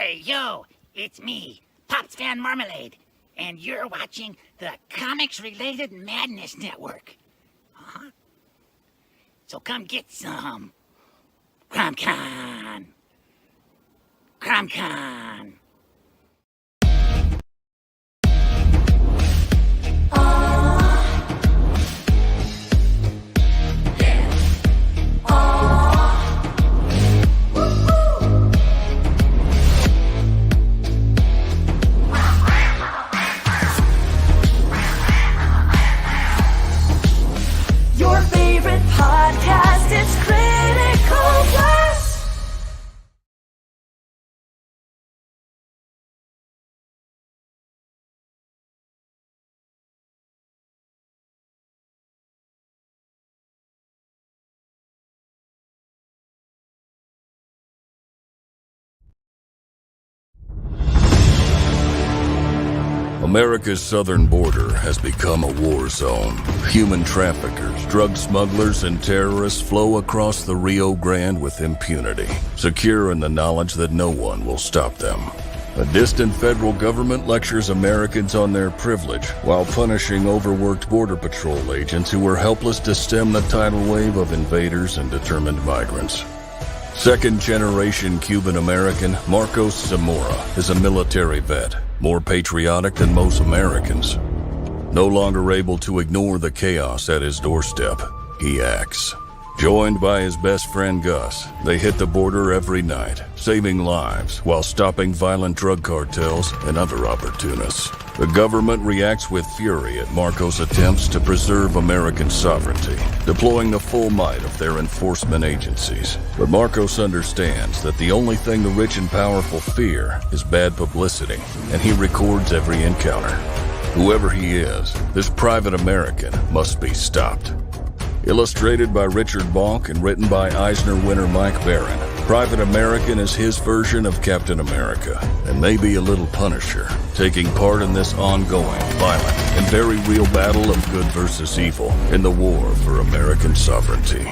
Hey, yo, it's me, Pops Van Marmalade, and you're watching the Comics-Related Madness Network. So come get some. CromCon. CromCon. Your favorite podcast, it's Critical Blast. America's southern border has become a war zone. Human traffickers, drug smugglers, and terrorists flow across the Rio Grande with impunity, secure in the knowledge that no one will stop them. A distant federal government lectures Americans on their privilege while punishing overworked border patrol agents who were helpless to stem the tidal wave of invaders and determined migrants. Second-generation Cuban-American Marcos Zamora is a military vet, more patriotic than most Americans. No longer able to ignore the chaos at his doorstep, he acts. Joined by his best friend Gus, they hit the border every night, saving lives while stopping violent drug cartels and other opportunists. The government reacts with fury at Marcos' attempts to preserve American sovereignty, deploying the full might of their enforcement agencies. But Marcos understands that the only thing the rich and powerful fear is bad publicity, and he records every encounter. Whoever he is, this private American must be stopped. Illustrated by Richard Bonk and written by Eisner winner Mike Baron, Private American is his version of Captain America, and maybe a little Punisher, taking part in this ongoing, violent, and very real battle of good versus evil in the war for American sovereignty.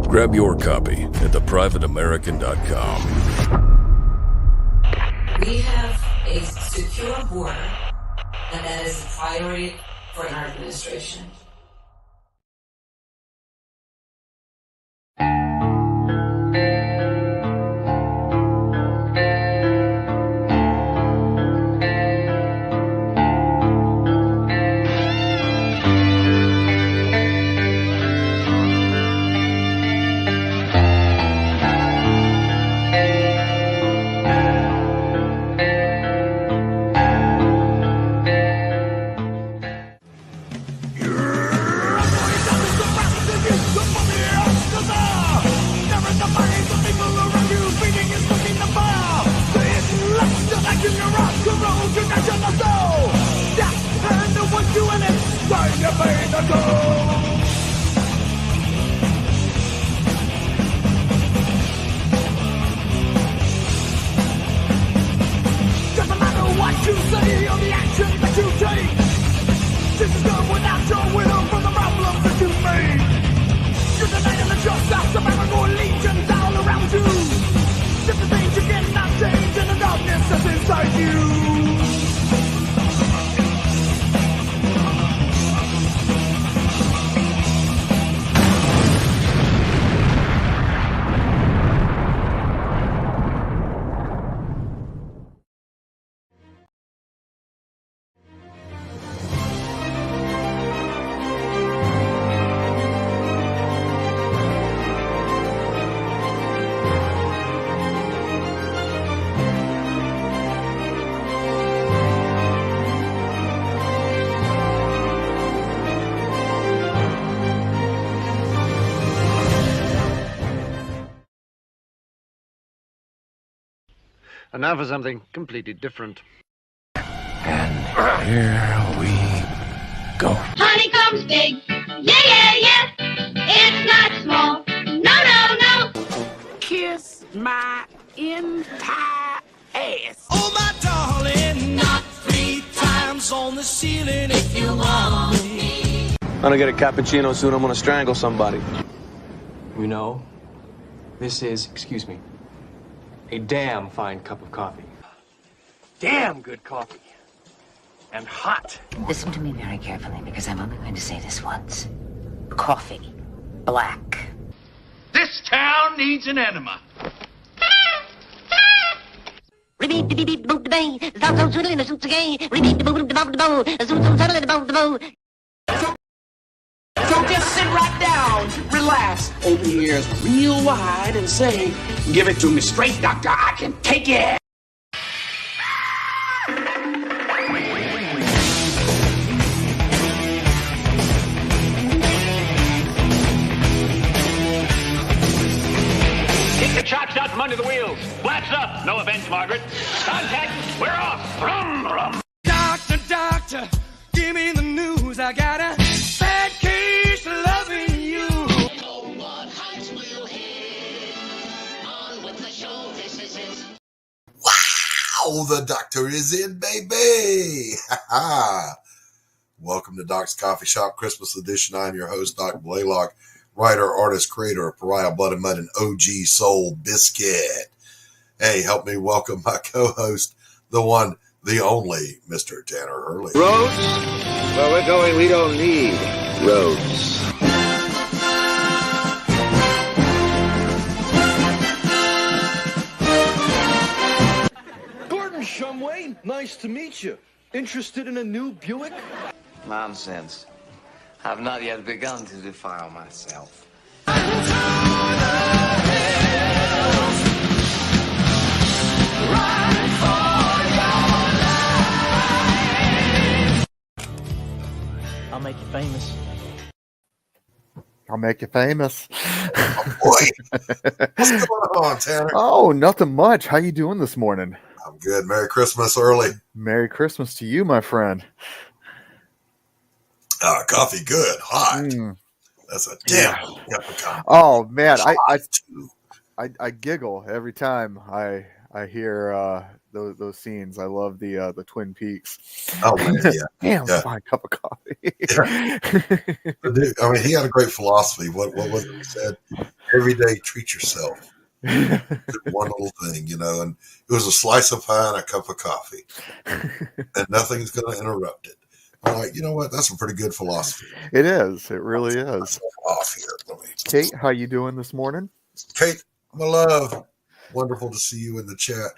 Grab your copy at theprivateamerican.com. We have a secure border, and that is a priority for our administration. And now for something completely different. And here we go. Honeycomb's big. Yeah, yeah, yeah. It's not small. No, no, no. Kiss my entire ass. Oh, my darling, knock 3 times on the ceiling if you want me. I'm gonna get a cappuccino soon. I'm gonna strangle somebody. You know, this is, excuse me, A damn fine cup of coffee. Damn good coffee. And hot. Listen to me very carefully, because I'm only going to say this once. Coffee. Black. This town needs an enema. So just sit right down, relax, open your ears real wide and say, give it to me straight, doctor, I can take it. Kick the chocks out from under the wheels. Flaps up. No offense, Margaret. Contact. We're off. Rum, rum. Doctor, doctor, give me the news. I got a bad case of loving you. Oh, what heights will hit. On with the show. This is it. Wow, the doctor is in, baby. Welcome to Doc's Coffee Shop Christmas edition. I'm your host, Doc Blalock, writer, artist, creator of Pariah, Blood and Mud, and OG Soul Biscuit. Hey, help me welcome my co-host, the one, the only, Mr. Tanner Hurley. Roads? Where we're going, we don't need roads. Gordon Shumway, nice to meet you. Interested in a new Buick? Nonsense. I've not yet begun to defile myself. I'll make you famous. I'll make you famous. Oh, boy. What's going on, Tanner? Oh, nothing much. How you doing this morning? I'm good. Merry Christmas early. Merry Christmas to you, my friend. Coffee good, hot. That's a damn cup of coffee. Oh man, I giggle every time I hear those scenes. I love the Twin Peaks. Oh man, yeah. Damn, yeah. fine cup of coffee. Yeah. I mean, he had a great philosophy. What was it he said? Every day, treat yourself. One little thing, and it was a slice of pie and a cup of coffee, and nothing's going to interrupt it. I'm like, you know what? That's a pretty good philosophy. It is. It really is. Off here. Kate, how you doing this morning? Kate, my love. Wonderful to see you in the chat.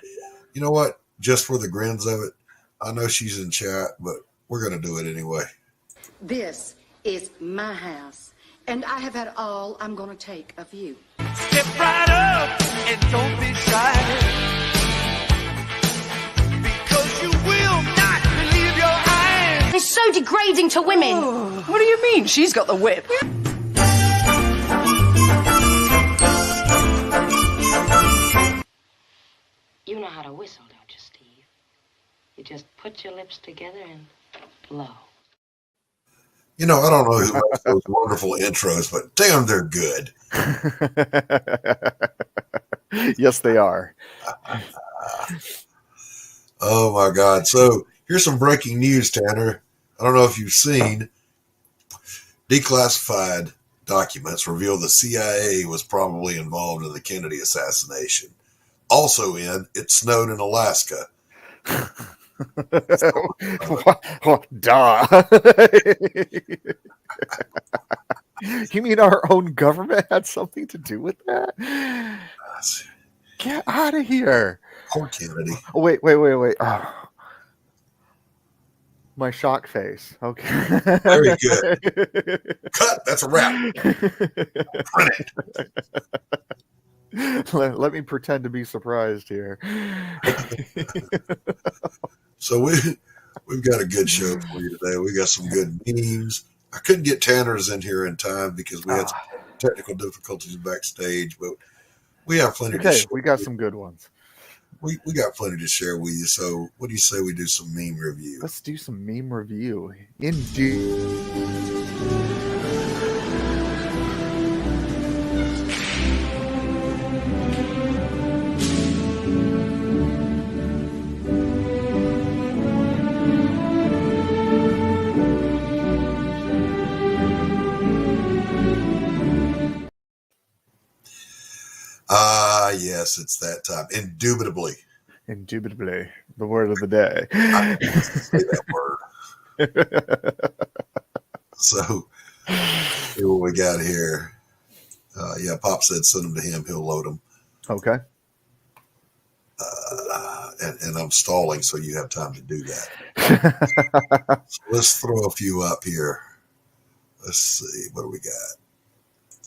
You know what? Just for the grins of it, I know she's in chat, but we're going to do it anyway. This is my house, and I have had all I'm going to take of you. Step right up and don't be shy. Because you will not believe your eyes. It's so degrading to women. Oh, what do you mean? She's got the whip. You know how to whistle, don't you, Steve? You just put your lips together and blow. I don't know who makes those wonderful intros, but damn, they're good. Yes, they are. Oh, my God. So here's some breaking news, Tanner. I don't know if you've seen. Declassified documents reveal the CIA was probably involved in the Kennedy assassination. Also it snowed in Alaska. Duh. You mean our own government had something to do with that? Get out of here. Poor Kennedy. Oh, wait. Oh. My shock face. Okay. Very good. Cut. That's a wrap. Print it. Let me pretend to be surprised here. So we've got a good show for you today. We got some good memes. I couldn't get Tanner's in here in time because we had some technical difficulties backstage, but we have plenty to share. We got some good ones. We got plenty to share with you. So what do you say we do some meme review? Let's do some meme review. Indeed. Yes, yes, it's that time. Indubitably. Indubitably, the word of the day. I didn't say that word. So, see what we got here. Yeah, Pop said send them to him. He'll load them. Okay. And I'm stalling, so you have time to do that. So let's throw a few up here. Let's see. What do we got?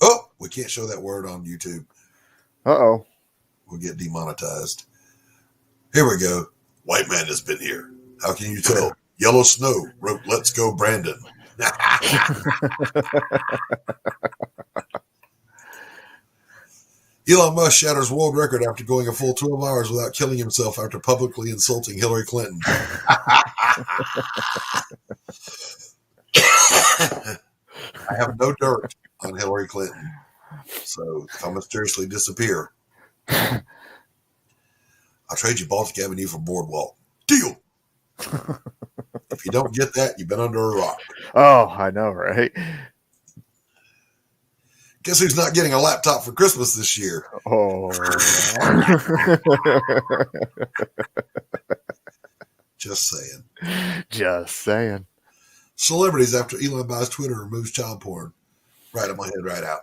Oh, we can't show that word on YouTube. Uh-oh. We'll get demonetized. Here we go. White man has been here. How can you tell? Yellow Snow wrote, "Let's go, Brandon." Elon Musk shatters world record after going a full 12 hours without killing himself after publicly insulting Hillary Clinton. I have no dirt on Hillary Clinton, so if I mysteriously disappear, I'll trade you Baltic Avenue for Boardwalk. Deal. If you don't get that, you've been under a rock. Oh, I know, right? Guess who's not getting a laptop for Christmas this year? Oh. Just saying. Just saying. Celebrities after Elon buys Twitter removes child porn. Right in my head, right out.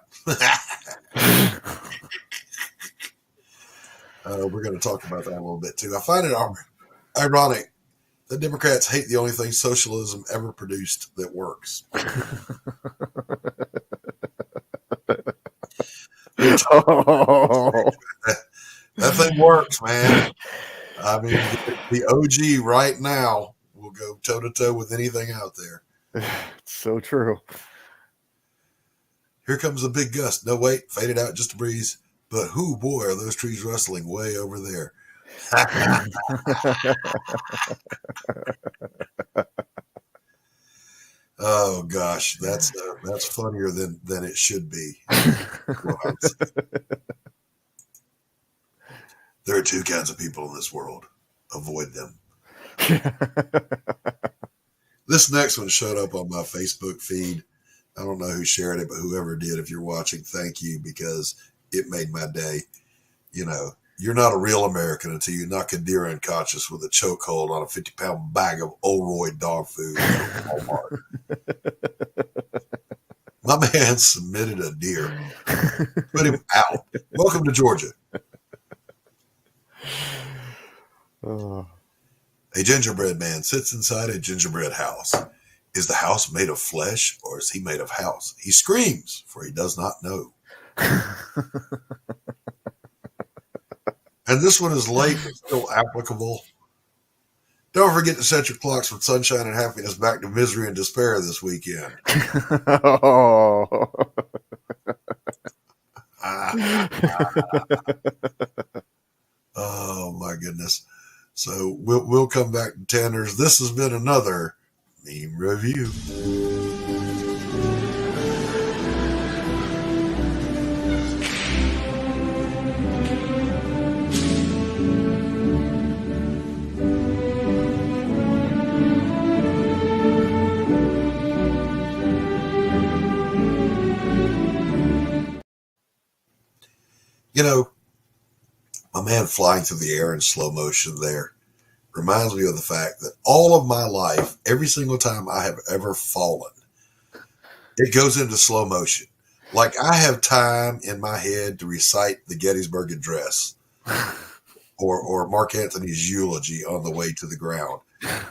We're going to talk about that a little bit, too. I find it ironic that Democrats hate the only thing socialism ever produced that works. Oh. That thing works, man. I mean, the OG right now will go toe-to-toe with anything out there. It's so true. Here comes a big gust. No, wait, faded out, just a breeze. But whoo, boy, are those trees rustling way over there. Oh gosh, that's funnier than it should be. There are two kinds of people in this world. Avoid them. This next one showed up on my Facebook feed. I don't know who shared it, but whoever did, if you're watching, thank you, because it made my day. You know, you're not a real American until you knock a deer unconscious with a chokehold on a 50-pound bag of Olroy dog food at Walmart. My man submitted a deer. Put him out. Welcome to Georgia. A gingerbread man sits inside a gingerbread house. Is the house made of flesh or is he made of house? He screams, for he does not know. And this one is late but still applicable. Don't forget to set your clocks from sunshine and happiness back to misery and despair this weekend. Oh. Oh my goodness. So we'll come back to Tanner's. This has been another meme review. You know, my man flying through the air in slow motion there reminds me of the fact that all of my life, every single time I have ever fallen, it goes into slow motion. Like I have time in my head to recite the Gettysburg Address or Mark Antony's eulogy on the way to the ground.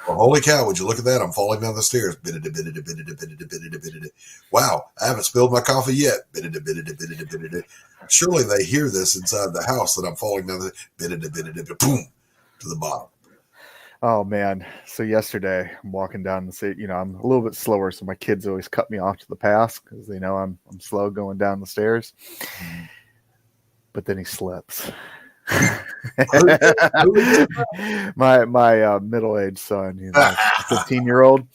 Well, holy cow, would you look at that? I'm falling down the stairs. Wow, I haven't spilled my coffee yet. Surely they hear this inside the house that I'm falling down the boom to the bottom. Oh man. So yesterday I'm walking down the street, I'm a little bit slower, so my kids always cut me off to the pass because they know I'm slow going down the stairs. But then he slips. my middle-aged son, 15-year-old,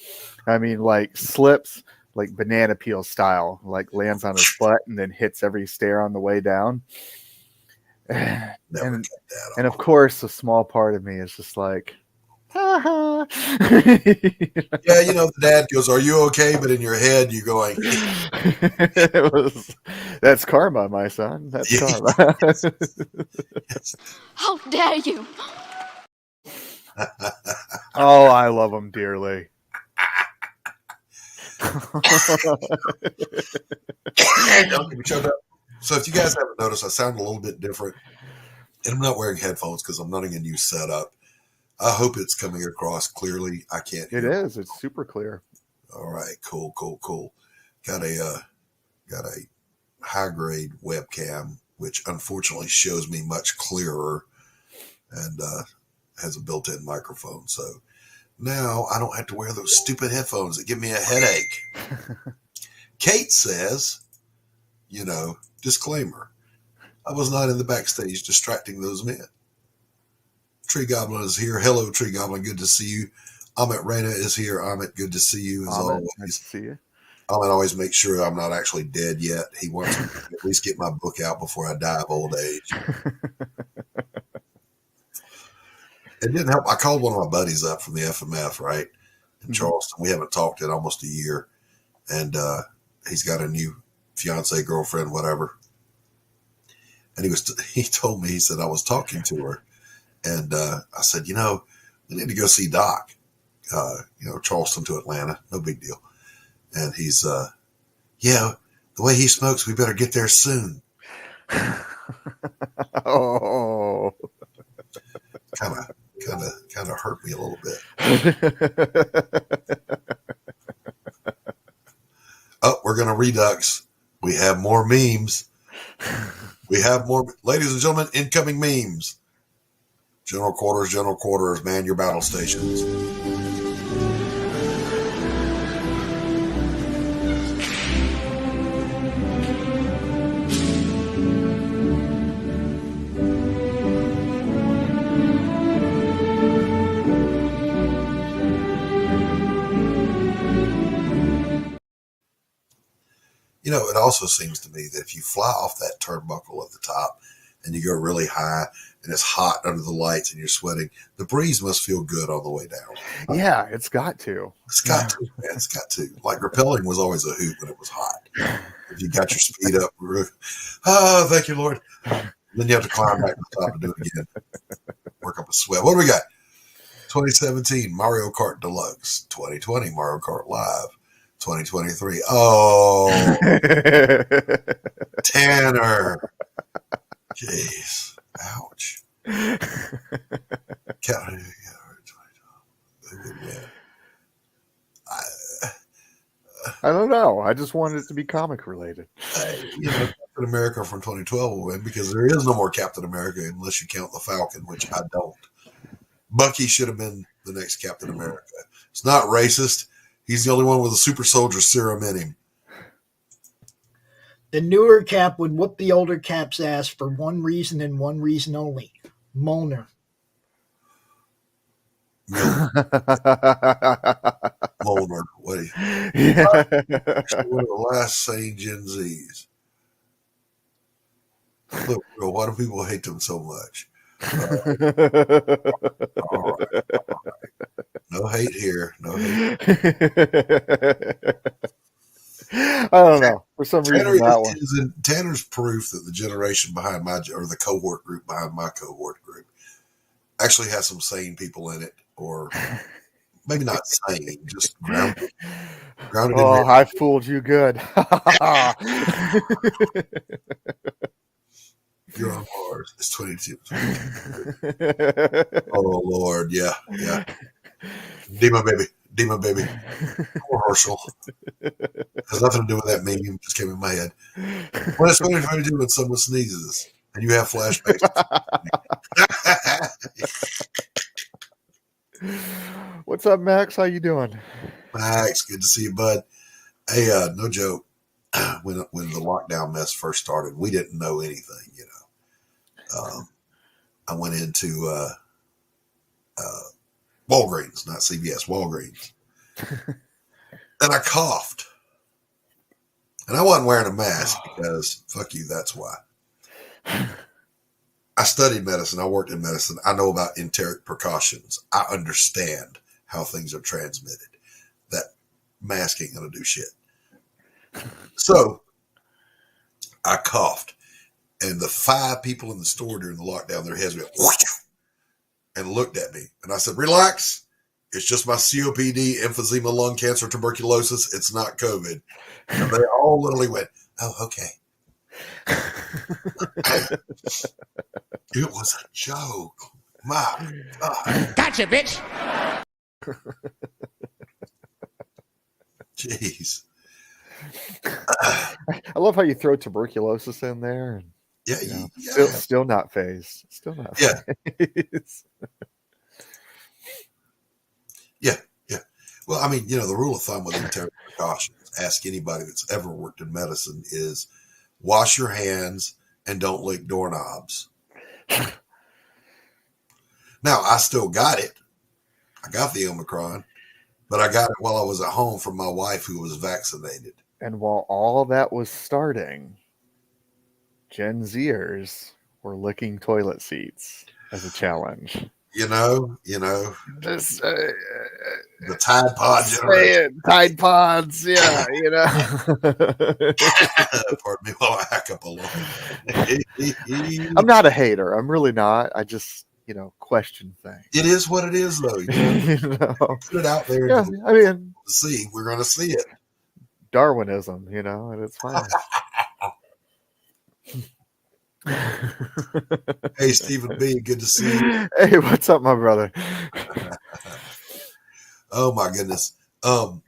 slips like banana peel style, like lands on his butt and then hits every stair on the way down. And of course, a small part of me is just like, Ha Yeah, you know, the dad goes, "Are you okay?" But in your head, you're going, That's karma, my son. That's karma. How dare you? Oh, I love them dearly. So if you guys haven't noticed, I sound a little bit different. And I'm not wearing headphones because I'm running a new setup. I hope it's coming across clearly. I can't hear. It is. It's super clear. All right. Cool. Got a high grade webcam, which unfortunately shows me much clearer and has a built-in microphone. So now I don't have to wear those stupid headphones that give me a headache. Kate says, disclaimer, I was not in the backstage distracting those men. Tree Goblin is here. Hello, Tree Goblin. Good to see you. Amit Reyna is here. Amit, good to see you as always. Nice to see you. Amit always makes sure I'm not actually dead yet. He wants me to at least get my book out before I die of old age. It didn't help. I called one of my buddies up from the FMF, right, in Charleston. We haven't talked in almost a year. And he's got a new fiance, girlfriend, whatever. And he told me, he said, I was talking to her. And I said, we need to go see Doc, Charleston to Atlanta. No big deal. And he's, the way he smokes, we better get there soon. Oh, Kind of hurt me a little bit. Oh, we're going to redux. We have more memes. We have more, ladies and gentlemen, incoming memes. General quarters, man your battle stations. It also seems to me that if you fly off that turnbuckle at the top and you go really high and it's hot under the lights and you're sweating, the breeze must feel good on the way down. Yeah, it's got to. It's got to, man. It's got to. Like rappelling was always a hoot when it was hot. If you got your speed up, thank you, Lord. Then you have to climb back to the top and do it again. Work up a sweat. What do we got? 2017 Mario Kart Deluxe. 2020 Mario Kart Live. 2023. Oh, Tanner. Jeez. Ouch. I don't know. I just wanted it to be comic related. Captain America from 2012 will win because there is no more Captain America unless you count the Falcon, which I don't. Bucky should have been the next Captain America. It's not racist. He's the only one with a super soldier serum in him. The newer Cap would whoop the older Cap's ass for one reason and one reason only. Molnar. Molnar. What? Yeah. One of the last sane Gen Zs. Look, why do people hate them so much? All right. No hate here. No hate. I don't know. For some reason, that one. Tanner's proof that the generation behind the cohort group behind my cohort group actually has some sane people in it, or maybe not sane, just grounded. Oh, I fooled you good. You're on Mars. It's 22. Oh, Lord. Yeah. Demon baby. Poor Herschel. Has nothing to do with that meme. It just came in my head. What is 2022 when someone sneezes and you have flashbacks? What's up, Max? How you doing? Max, good to see you, bud. Hey, no joke. When the lockdown mess first started, we didn't know anything, I went into Walgreens, not CVS, Walgreens. And I coughed. And I wasn't wearing a mask because, fuck you, that's why. I studied medicine. I worked in medicine. I know about enteric precautions. I understand how things are transmitted. That mask ain't going to do shit. So I coughed, and the 5 people in the store during the lockdown, their heads went and looked at me. And I said, relax. It's just my COPD, emphysema, lung cancer, tuberculosis. It's not COVID. And they all literally went, oh, okay. It was a joke. My God. Gotcha, bitch. Jeez. I love how you throw tuberculosis in there. And, yeah. Still not phased. Still not phased. Yeah. Well, I mean, the rule of thumb with enteric precautions, ask anybody that's ever worked in medicine, is wash your hands and don't lick doorknobs. Now, I still got it. I got the Omicron, but I got it while I was at home from my wife who was vaccinated. And while all that was starting, Gen Zers were licking toilet seats as a challenge. This, the Tide Pod generation. Tide Pods, yeah, Pardon me while I hack up a little. I'm not a hater. I'm really not. I just, question things. It is what it is, though. Put it out there. Yeah, I mean, see, we're going to see it. Darwinism, and it's fine. Hey, Stephen B, good to see you. Hey, what's up, my brother? Oh my goodness. So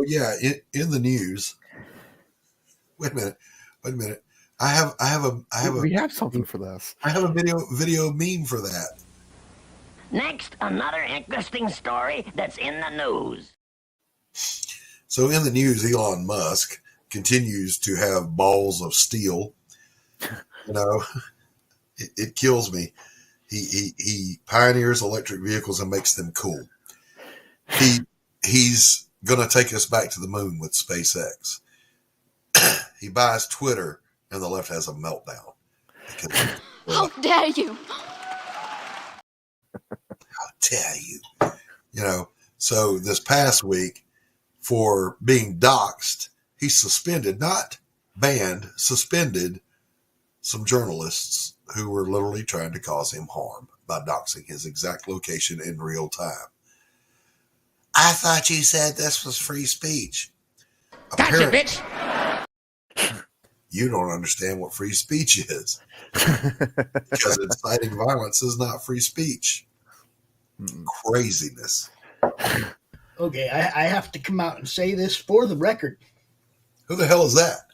yeah, in the news. Wait a minute. I have We have something for this. I have a video meme for that. Next, another interesting story that's in the news. So in the news, Elon Musk continues to have balls of steel. It kills me. He pioneers electric vehicles and makes them cool. He's going to take us back to the moon with SpaceX. He buys Twitter, and the left has a meltdown. How dare you? How dare you? So this past week, for being doxxed, he suspended, not banned, suspended some journalists who were literally trying to cause him harm by doxing his exact location in real time. I thought you said this was free speech. Gotcha, bitch. You don't understand what free speech is. Because inciting violence is not free speech. Craziness. Okay, I have to come out and say this for the record. Who the hell is that?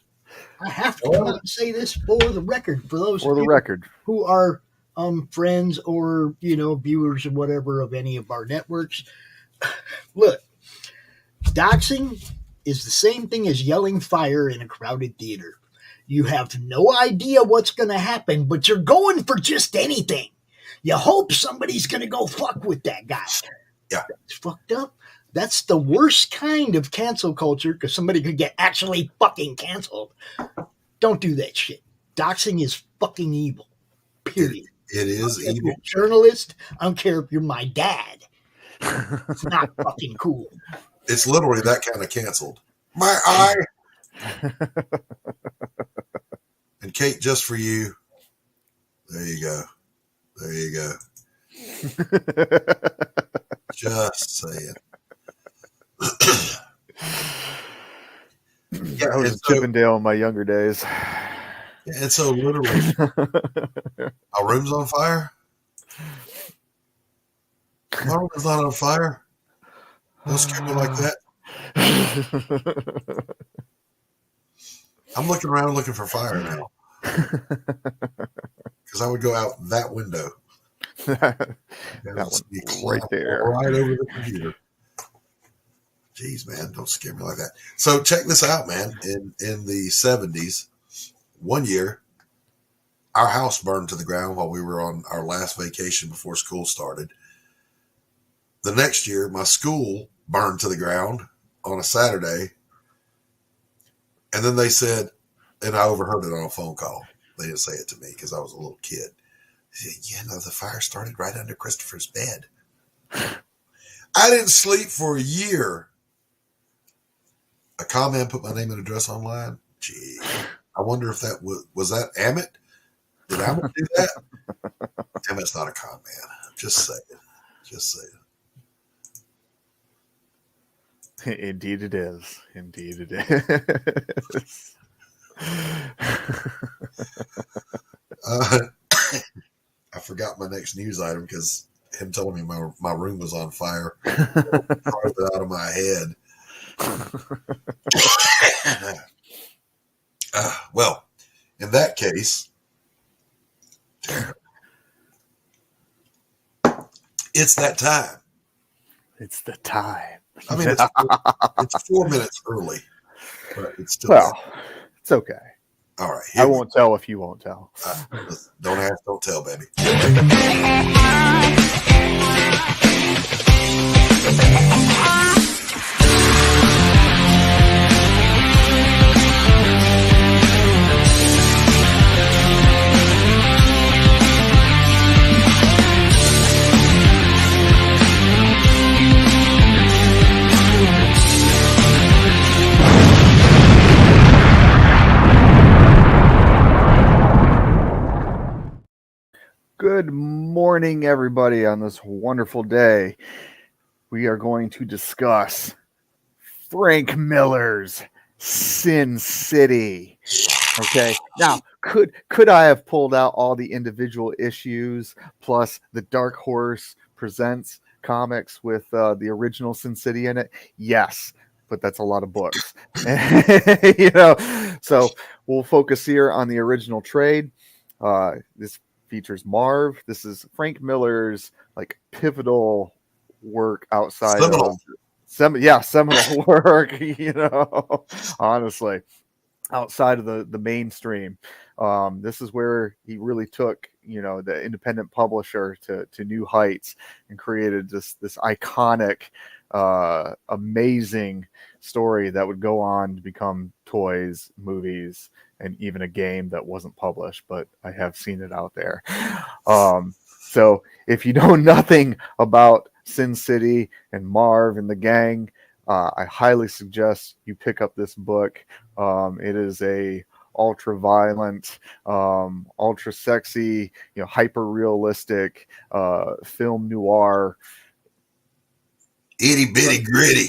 I have to come out and say this for the record. For those who are friends or, viewers or whatever of any of our networks. Look, doxing is the same thing as yelling fire in a crowded theater. You have no idea what's going to happen, but you're going for just anything. You hope somebody's going to go fuck with that guy. Yeah. That's fucked up. That's the worst kind of cancel culture because somebody could get actually fucking canceled. Don't do that shit. Doxing is fucking evil. Period. It is evil. You're a journalist, I don't care if you're my dad. It's not fucking cool. It's literally that kind of canceled. My eye. And Kate, just for you. There you go. Just saying. I was a Chippendale in my younger days. And so literally, our room's on fire. My room is not on fire. Don't scare me like that. I'm looking around looking for fire now. Because I would go out that window. That one right there. Right over the computer. Jeez, man, don't scare me like that. So check this out, man. In the 70s, one year, our house burned to the ground while we were on our last vacation before school started. The next year, my school burned to the ground on a Saturday. And then they said, and I overheard it on a phone call. They didn't say it to me because I was a little kid. The fire started right under Christopher's bed. I didn't sleep for a year. A comment put my name and address online. Gee, I wonder if that was that Amit? Did Amit do that? Amit's not a con man. Just saying. Indeed it is. I forgot my next news item because him telling me my room was on fire drove it out of my head. Well, in that case, it's that time. It's the time. I mean, it's 4 minutes early, but it's still. Well, it's okay. All right. I won't tell if you won't tell. Don't ask, don't tell, baby. Good morning, everybody, on this wonderful day. We are going to discuss Frank Miller's Sin City. Okay, now, could I have pulled out all the individual issues plus the Dark Horse Presents comics with the original Sin City in it? Yes, but that's a lot of books. So we'll focus here on the original trade. This features Marv. This is Frank Miller's pivotal work outside of seminal work, honestly, outside of the mainstream. This is where he really took, the independent publisher to new heights and created this iconic, amazing story that would go on to become toys, movies, and even a game that wasn't published, but I have seen it out there. So if you know nothing about Sin City and Marv and the gang, I highly suggest you pick up this book. It is a ultra violent, ultra sexy, hyper realistic film noir. Itty bitty gritty.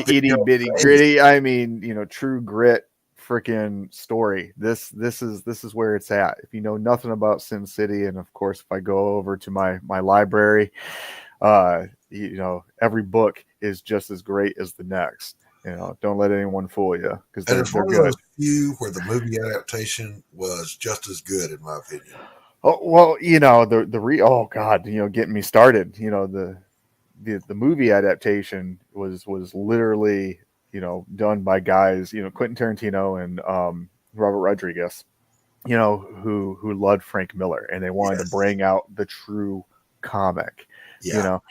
Itty bitty gritty. I mean, true grit freaking story. This is where it's at. If you know nothing about Sin City, and of course if I go over to my library, every book is just as great as the next. Don't let anyone fool you, because they're good. Those few where the movie adaptation was just as good, in my opinion. Oh well, oh god, getting me started. The movie adaptation was literally done by guys, Quentin Tarantino and Robert Rodriguez, who loved Frank Miller, and they wanted to bring out the true comic.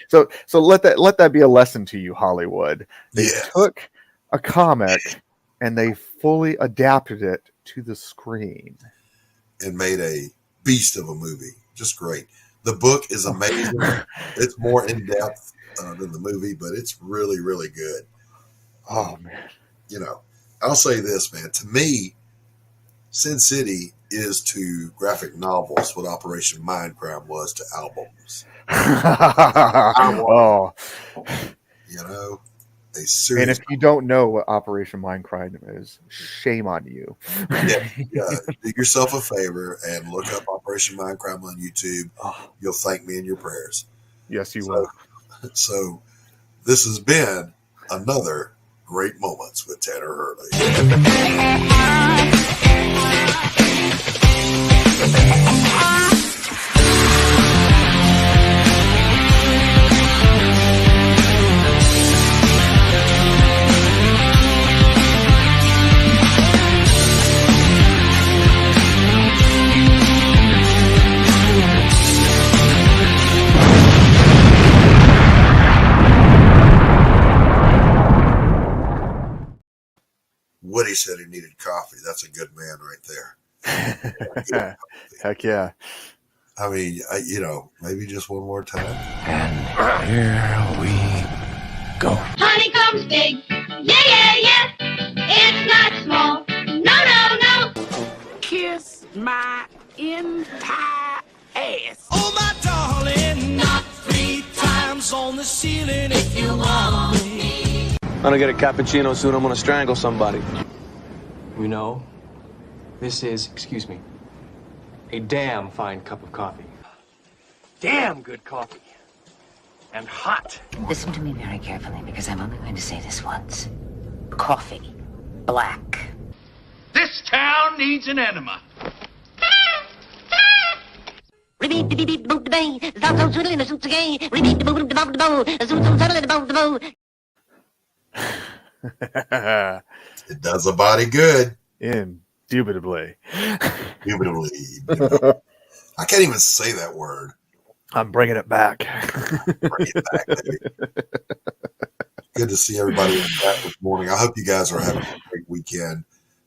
So let that be a lesson to you, Hollywood. They took a comic and they fully adapted it to the screen and made a beast of a movie. Just great. The book is amazing. It's more in depth than the movie, but it's really, really good. Oh man. I'll say this, man. To me, Sin City is to graphic novels what Operation Mindcrime was to albums. They seriously. And if you don't know what Operation Mindcrime is, shame on you. Do yourself a favor and look up Operation Mindcrime on YouTube. You'll thank me in your prayers. Yes, you will. So this has been another Great Moments with Tanner Hurley. Woody said he needed coffee. That's a good man right there. Heck yeah. I mean, maybe just one more time. And here we go. Honeycomb's big. Yeah, yeah, yeah. It's not small. No, no, no. Kiss my entire ass. Oh, my darling, knock 3 times on the ceiling if you want me. I'm gonna get a cappuccino soon. I'm gonna strangle somebody. You know, this is, excuse me, a damn fine cup of coffee. Damn good coffee. And hot. Listen to me very carefully, because I'm only going to say this once. Coffee. Black. This town needs an enema. It does a body good. Indubitably. Indubitably. I can't even say that word. I'm bringing it back. Bring it back, baby. Good to see everybody in the chat this morning. I hope you guys are having a great weekend.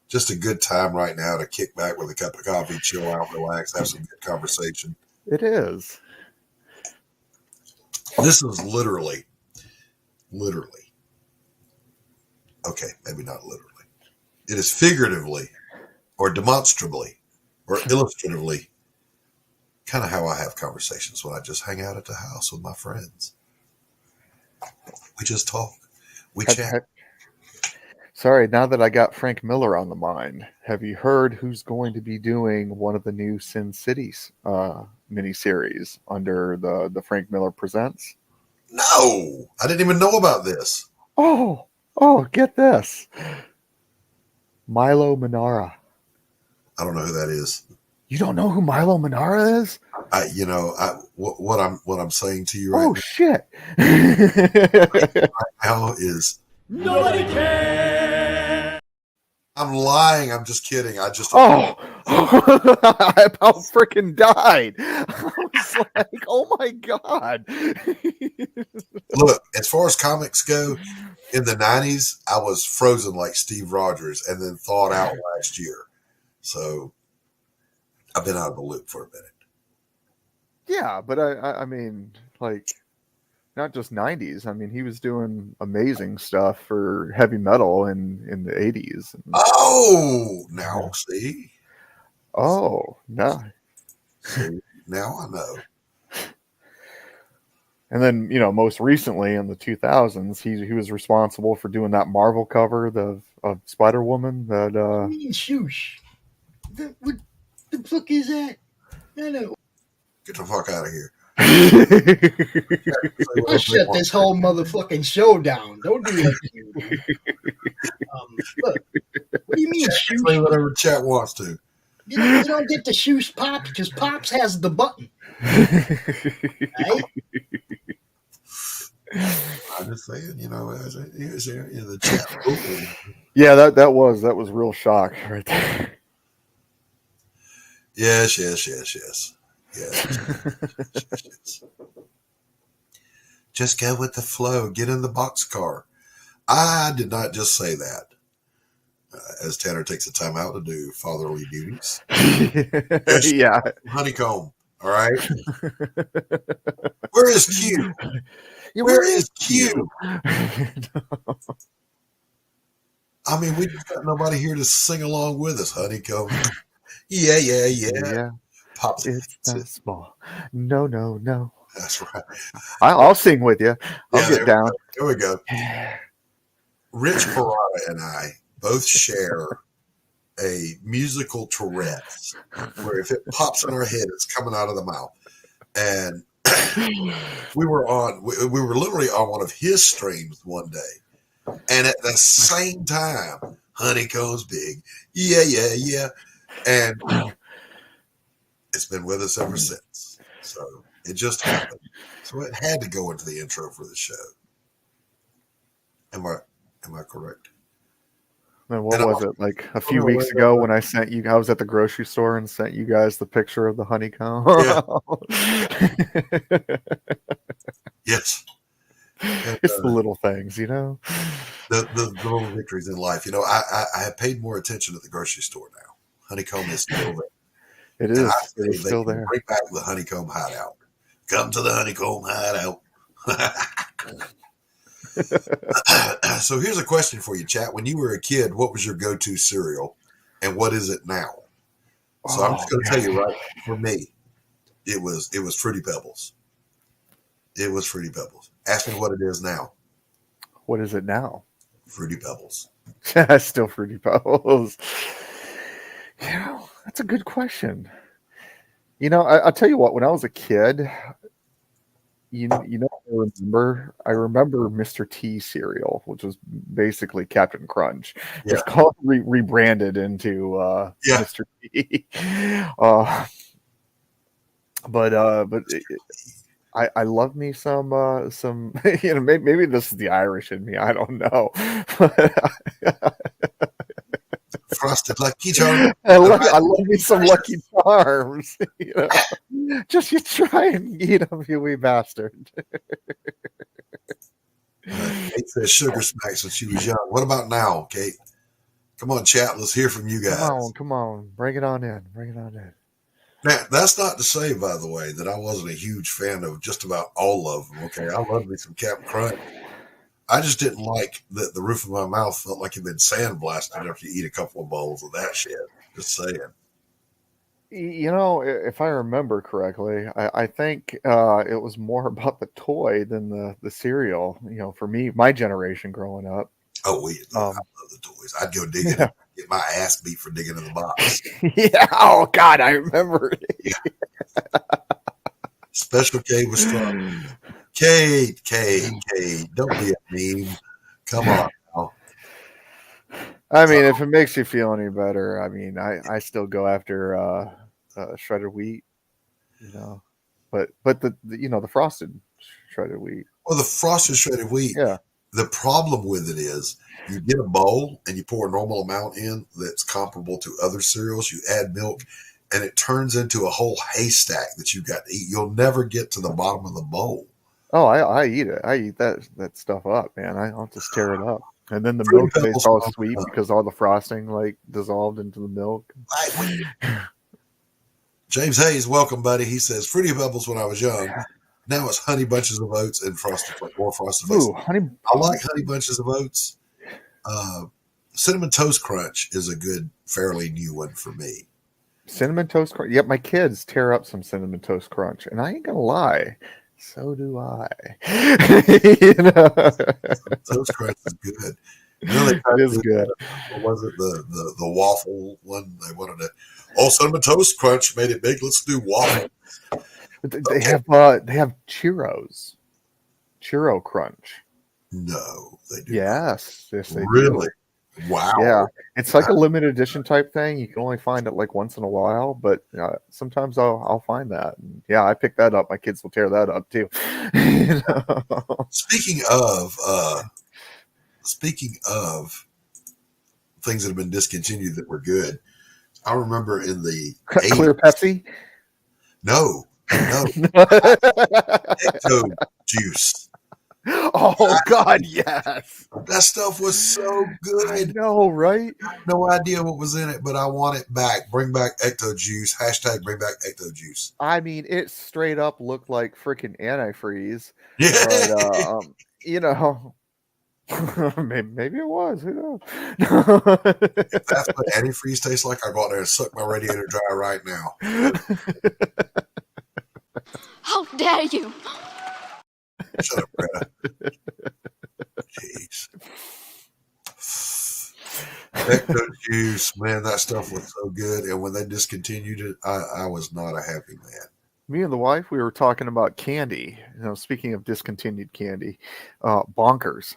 Just a good time right now to kick back with a cup of coffee, chill out, relax, have some good conversation. It is. This is literally. Okay, maybe not literally. It is figuratively or demonstrably or illustratively kind of how I have conversations when I just hang out at the house with my friends. We just talk. We chat. Sorry, now that I got Frank Miller on the mind, have you heard who's going to be doing one of the new Sin Cities miniseries under the Frank Miller Presents? No, I didn't even know about this. Oh, get this. Milo Manara. I don't know who that is. You don't know who Milo Manara is? What I'm saying to you right now. Shit. Right now is nobody cares. I'm lying. I'm just kidding. I about freaking died. I was like, oh my God. Look, as far as comics go, in the 90s, I was frozen like Steve Rogers and then thawed out last year. So I've been out of the loop for a minute. Yeah, but I mean, like, not just 90s. I mean, he was doing amazing stuff for heavy metal in the 80s. Oh, now see? Oh, no. See, now I know. And then, most recently in the 2000s, he was responsible for doing that Marvel cover of Spider-Woman. Shoosh. What the fuck is that? No. Get the fuck out of here. I'll shut this whole motherfucking show down. Don't do that to me. Look, what do you mean, Shoosh? Say whatever chat wants to. You don't get to Shoosh Pops because Pops has the button. Right? I'm just saying, the chat. Yeah, that was real shock right there. Yes. Just go with the flow. Get in the boxcar. I did not just say that. As Tanner takes the time out to do fatherly duties. Yeah. Honeycomb. All right. Where is Q? Where is Q? I mean, we got nobody here to sing along with us, Honeycomb. Yeah. Pops. It's not small. No. That's right. I'll sing with you. I'll get down. There we go. Rich Perotta and I both share a musical Tourette's where if it pops in our head, it's coming out of the mouth. And we were literally on one of his streams one day. And at the same time, Honeycomb's big. Yeah. And it's been with us ever since. So it just happened. So it had to go into the intro for the show. Am I correct? And what was it, like a few weeks ago when I sent you, I was at the grocery store and sent you guys the picture of the honeycomb? Yeah. Yes. And, it's the little things, The little victories in life. I have paid more attention at the grocery store now. Honeycomb is still there. It is. It's still there. Bring back the honeycomb hideout. Come to the honeycomb hideout. So here's a question for you, chat. When you were a kid, what was your go-to cereal, and what is it now? So I'm just going to tell you, right, for me, it was Fruity Pebbles. It was Fruity Pebbles. Ask me what it is now. What is it now? Fruity Pebbles. Still Fruity Pebbles. That's a good question. I'll tell you what. When I was a kid, I remember Mr. T cereal, which was basically Captain Crunch. Yeah. It's called rebranded into Mr. T. I love me some maybe this is the Irish in me. I don't know. Frosted Lucky Charms. I love me some Lucky Charms. Just you try and eat them, you wee bastard. Kate says Sugar Smacks when she was young. What about now, Kate? Come on, chat. Let's hear from you guys. Come on. Bring it on in. Now, that's not to say, by the way, that I wasn't a huge fan of just about all of them. Okay, I love me some Captain Crunch. I just didn't like that the roof of my mouth felt like it'd been sandblasted after you eat a couple of bowls of that shit. Just saying. If I remember correctly, I think it was more about the toy than the cereal. For me, my generation growing up. Oh, I love the toys. I'd go digging and get my ass beat for digging in the box. Yeah. Oh God, I remember it. Yeah. Special K was strong. Kate, don't be a meme. Come on now. I mean, if it makes you feel any better, I mean, I still go after shredded wheat, but the frosted shredded wheat. Well, the frosted shredded wheat. Yeah. The problem with it is you get a bowl and you pour a normal amount in that's comparable to other cereals. You add milk and it turns into a whole haystack that you've got to eat. You'll never get to the bottom of the bowl. Oh, I eat it. I eat that stuff up, man. I'll just tear it up. And then the milk tastes all sweet because all the frosting dissolved into the milk. James Hayes, welcome, buddy. He says Fruity Pebbles when I was young. Now it's Honey Bunches of Oats and Frosted Flakes. Ooh, I like Honey Bunches of Oats. Cinnamon Toast Crunch is a good, fairly new one for me. Cinnamon Toast Crunch. Yep, my kids tear up some Cinnamon Toast Crunch, and I ain't gonna lie. So do I. Toast Crunch is good. It is good. What was it? The waffle one? They wanted to. Cinnamon Toast Crunch made it big. Let's do waffle. They have churros. Churro Crunch. No, they do. Yes, they really? Do. Wow. Yeah, it's like a limited edition type thing. You can only find it once in a while, but sometimes I'll find that. And yeah, I pick that up. My kids will tear that up too. Speaking of things that have been discontinued that were good, I remember in the Clear 80s, Pepsi. No. Ecto juice. Oh God, yes. That stuff was so good. I know, right? I have no idea what was in it, but I want it back. Bring back Ecto Juice. # bring back Ecto Juice. I mean, it straight up looked like freaking antifreeze. Yeah. But, maybe it was. Who knows? If that's what antifreeze tastes like, I'll go out there and suck my radiator dry right now. How dare you? Shut up, Greta. Jeez. Ecto Juice, man, that stuff was so good. And when they discontinued it, I was not a happy man. Me and the wife, we were talking about candy. Speaking of discontinued candy, Bonkers.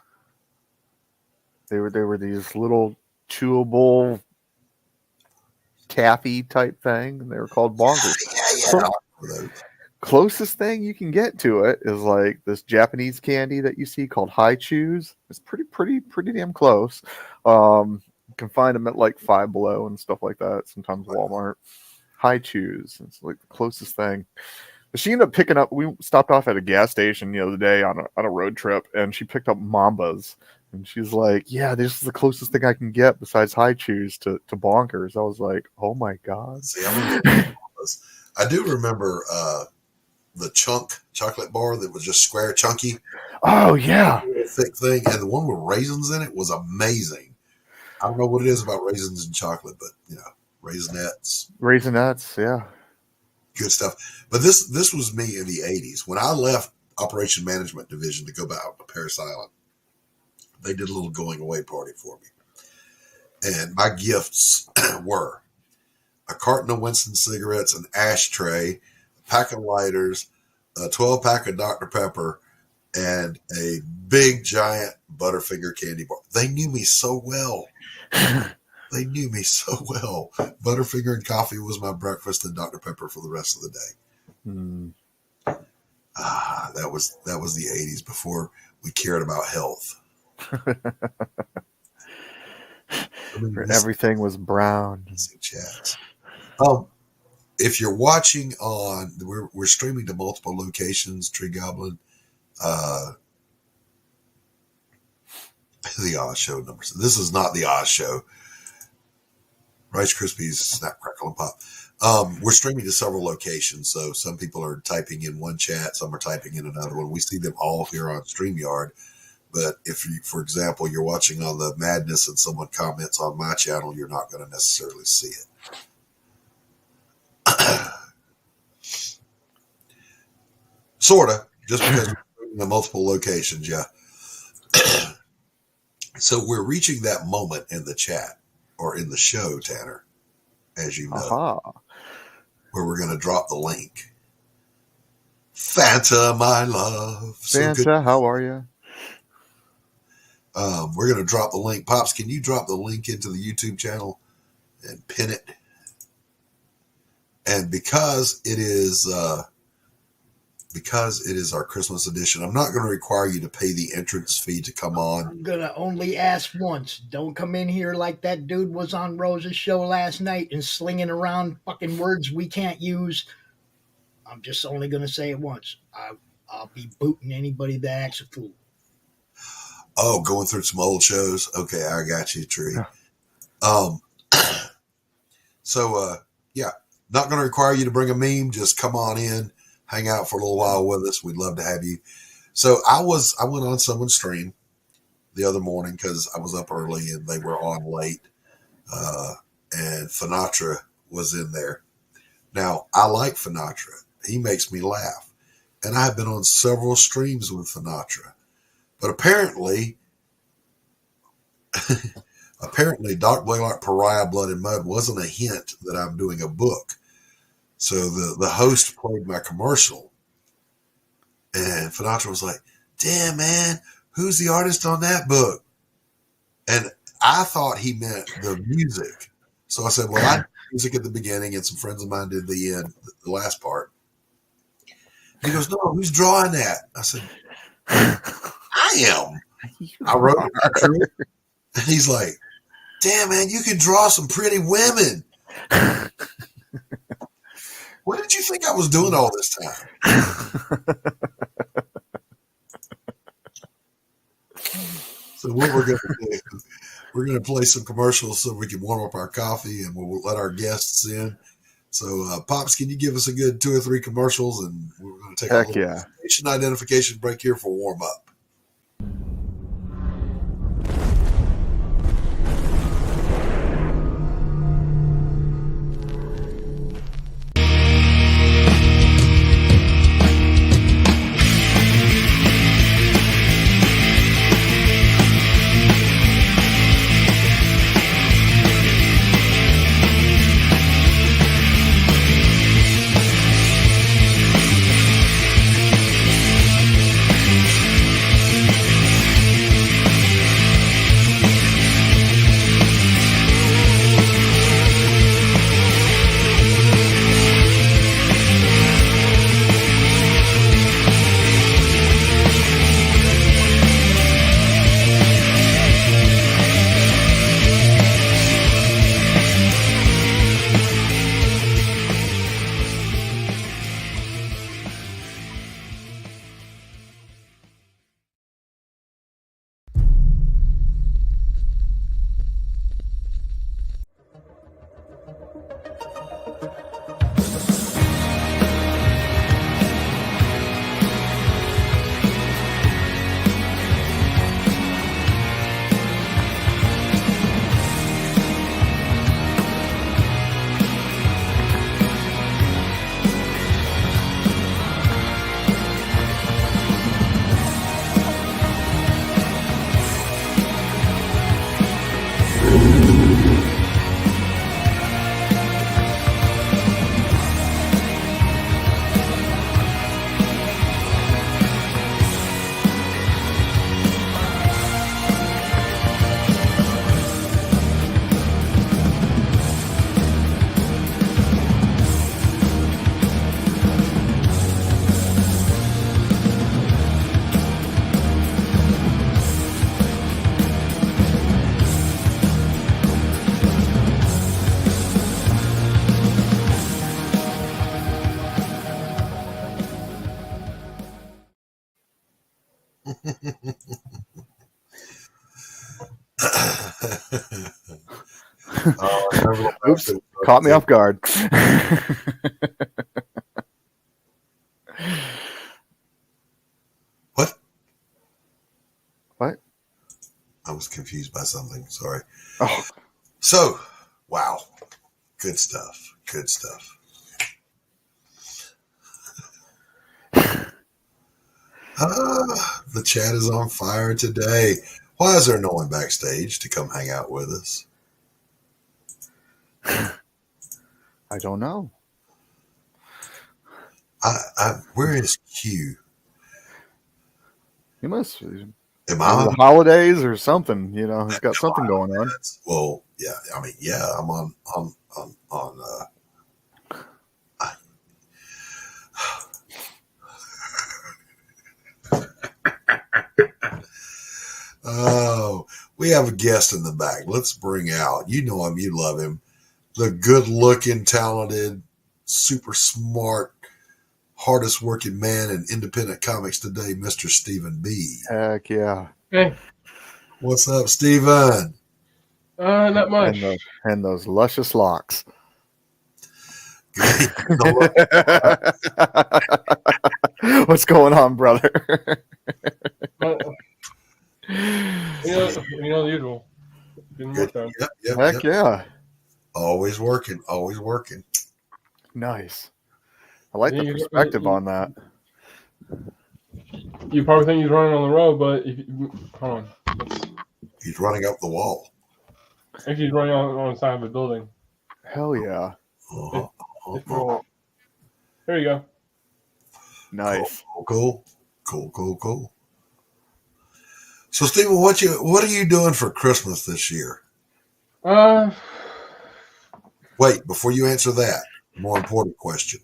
They were these little chewable taffy type thing, and they were called Bonkers. Yeah. Closest thing you can get to it is like this Japanese candy that you see called High Chews. It's pretty damn close. You can find them at like Five Below and stuff like that. Sometimes Walmart. High Chews. It's like the closest thing. But she ended up picking up. We stopped off at a gas station the other day on a road trip, and she picked up Mambas. And she's like, "Yeah, this is the closest thing I can get besides High Chews to Bonkers." I was like, "Oh my God." See, I'm was. I do remember the Chunk chocolate bar that was just square chunky. Oh, yeah. Thick thing. And the one with raisins in it was amazing. I don't know what it is about raisins and chocolate, but, you know, Raisinets, yeah. Good stuff. But this was me in the 80s. When I left Operation Management Division to go back to Paris Island, they did a little going away party for me. And my gifts were a carton of Winston cigarettes, an ashtray, a pack of lighters, a 12-pack of Dr. Pepper, and a big, giant Butterfinger candy bar. They knew me so well. They knew me so well. Butterfinger and coffee was my breakfast, and Dr. Pepper for the rest of the day. That was the 80s before we cared about health. Everything was brown. Chats. If you're watching on, we're streaming to multiple locations. Tree Goblin, the Oz Show numbers. This is not the Oz Show. Rice Krispies, Snap, Crackle, and Pop. We're streaming to several locations, so some people are typing in one chat, some are typing in another one. We see them all here on StreamYard. But if you, for example, you're watching on the Madness and someone comments on my channel, you're not going to necessarily see it. Sort of, just because we're in the multiple locations, yeah. So we're reaching that moment in the chat or in the show, Tanner, as you know, where we're going to drop the link. Fanta, my love. Fanta, how are you? We're going to drop the link. Pops, can you drop the link into the YouTube channel and pin it? And because it is our Christmas edition, I'm not going to require you to pay the entrance fee to come on. I'm going to only ask once. Don't come in here like that dude was on Rose's show last night and slinging around fucking words we can't use. I'm just only going to say it once. I'll be booting anybody that acts a fool. Oh, going through some old shows. Okay, I got you, Tree. Yeah, not going to require you to bring a meme. Just come on in, hang out for a little while with us. We'd love to have you. So I went on someone's stream the other morning because I was up early and they were on late. And Finatra was in there. Now, I like Finatra. He makes me laugh. And I have been on several streams with Finatra. But apparently, Doc Blalock, Pariah, Blood and Mud wasn't a hint that I'm doing a book. So the host played my commercial. And Finatra was like, damn, man, who's the artist on that book? And I thought he meant the music. So I said, well, I did music at the beginning and some friends of mine did the end, the last part. He goes, no, who's drawing that? I said, I am. I wrote it. And he's like, damn, man, you can draw some pretty women. What did you think I was doing all this time? So what we're going to do, we're going to play some commercials so we can warm up our coffee and we'll let our guests in. So, Pops, can you give us a good 2 or 3 commercials? And we're going to take a little station identification break here for warm up. Oops, caught me off guard. What? What? I was confused by something. Sorry. Oh. So, wow. Good stuff. Good stuff. The chat is on fire today. Why is there no one backstage to come hang out with us? I don't know. Where is Q? He must Am I on the holidays or something? You know, he's got something going on. Well, yeah. I mean, yeah. I'm on. Oh, we have a guest in the back. Let's bring out. You know him. You love him. The good-looking, talented, super smart, hardest working man in independent comics today, Mr. Stephen B. Heck yeah. Hey. What's up, Stephen? Not much. And those luscious locks. What's going on, brother? You know the usual. Heck yeah. Always working. Always working. Nice. I like the perspective on that. You probably think he's running on the road, but hold on. He's running up the wall. Actually, he's running on the side of the building. Hell yeah. There you go. Nice. Cool. So, Stephen, what are you doing for Christmas this year? Wait, before you answer that, more important question.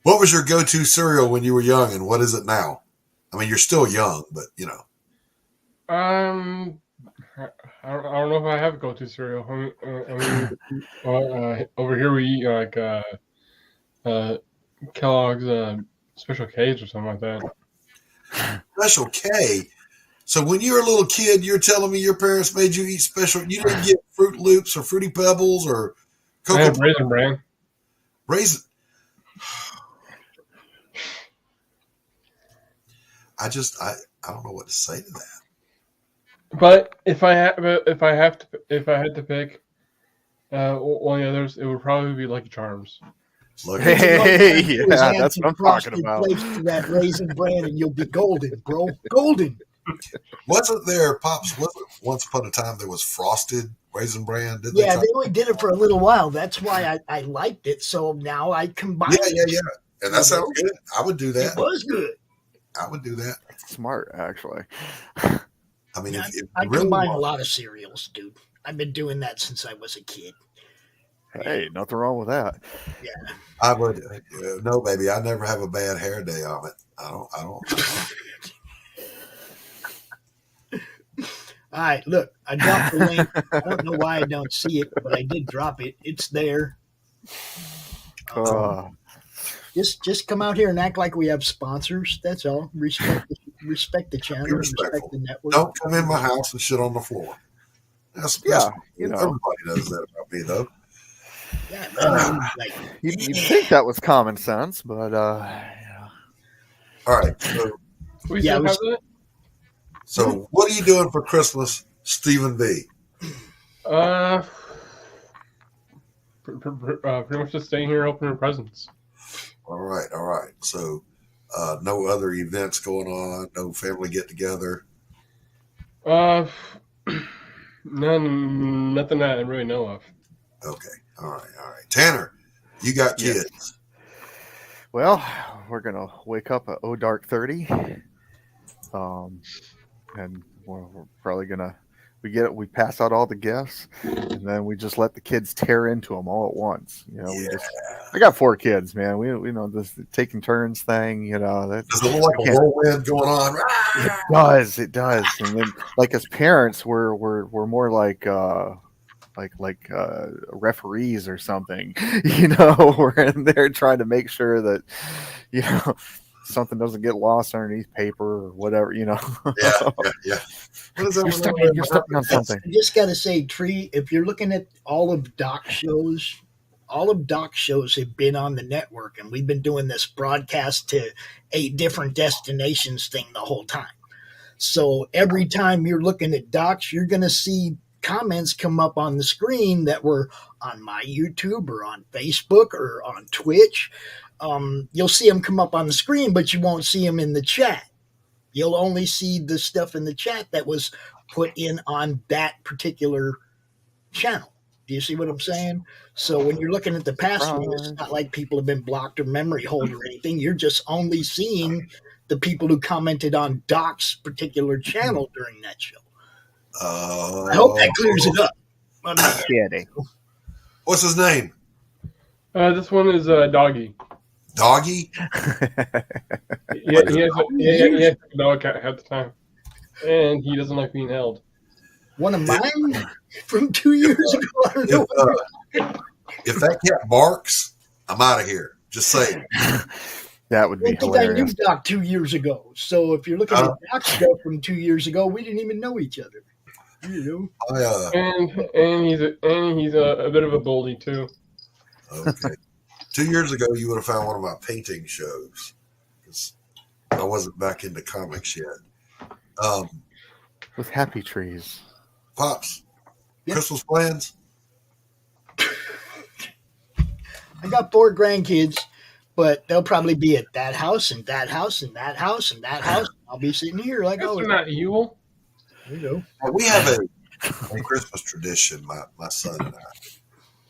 What was your go-to cereal when you were young, and what is it now? I mean, you're still young, but you know. I don't know if I have a go-to cereal. Over here we eat like Kellogg's Special K's or something like that. Special K. So when you were a little kid, you're telling me your parents made you eat special. You didn't get Fruit Loops or Fruity Pebbles or I have Raisin Bran. Raisin. I don't know what to say to that. But if I had to pick one of the others, it would probably be Lucky Charms. Hey, yeah, that's what I'm talking about. To that Raisin Bran, and you'll be golden, bro. Golden. Wasn't there, Pops? Wasn't once upon a time there was Frosted Raisin Bran? They only did it for a little while. That's why I liked it. So now I combine. Yeah. And that sounds good. I would do that. It was good. I would do that. That's smart, actually. I mean, I combine a lot of cereals, dude. I've been doing that since I was a kid. Hey, nothing wrong with that. Yeah, I would. No, baby, I never have a bad hair day on it. I don't. All right, look, I dropped the link. I don't know why I don't see it, but I did drop it. It's there. Just come out here and act like we have sponsors. That's all. Respect the channel. Respect the network. Don't come in my house and shit on the floor. That's you know. Everybody knows that about me, though. Yeah, you'd think that was common sense, but All right. So what are you doing for Christmas, Stephen B? Pretty much just staying here opening presents. All right. So no other events going on, no family get together. Nothing that I really know of. Okay. All right. Tanner, you got kids. Yes. Well, we're gonna wake up at dark 30. And we're probably gonna we pass out all the gifts, and then we just let the kids tear into them all at once. You know, I got 4 kids, man. We know this taking turns thing. You know, does it look like a whirlwind going on? It does. And then, like as parents, we're more like referees or something. You know, we're in there trying to make sure that something doesn't get lost underneath paper or whatever, Yeah. What is that? You're stepping on something. I just got to say, Tree, if you're looking at all of Doc's shows have been on the network, and we've been doing this broadcast to 8 different destinations thing the whole time. So every time you're looking at Doc's, you're going to see comments come up on the screen that were on my YouTube or on Facebook or on Twitch. You'll see them come up on the screen, but you won't see them in the chat. You'll only see the stuff in the chat that was put in on that particular channel. Do you see what I'm saying? So when you're looking at the past one, it's not like people have been blocked or memory hold or anything. You're just only seeing the people who commented on Doc's particular channel during that show. I hope that clears it up. What's his name? This one is Doggy. Doggy? He has a dog at the time. And he doesn't like being held. One of mine from 2 years ago. I don't know. If that cat barks, I'm out of here. Just saying. That would be I think hilarious. I knew Doc 2 years ago. So if you're looking at Doc's stuff from 2 years ago, we didn't even know each other. You know? And he's a bit of a bully too. Okay. 2 years ago, you would have found one of my painting shows because I wasn't back into comics yet. With happy trees. Pops, Christmas plans? I got 4 grandkids, but they'll probably be at that house and that house and that house and that house. I'll be sitting here like always. Not evil. You know. We have a Christmas tradition, my son and I.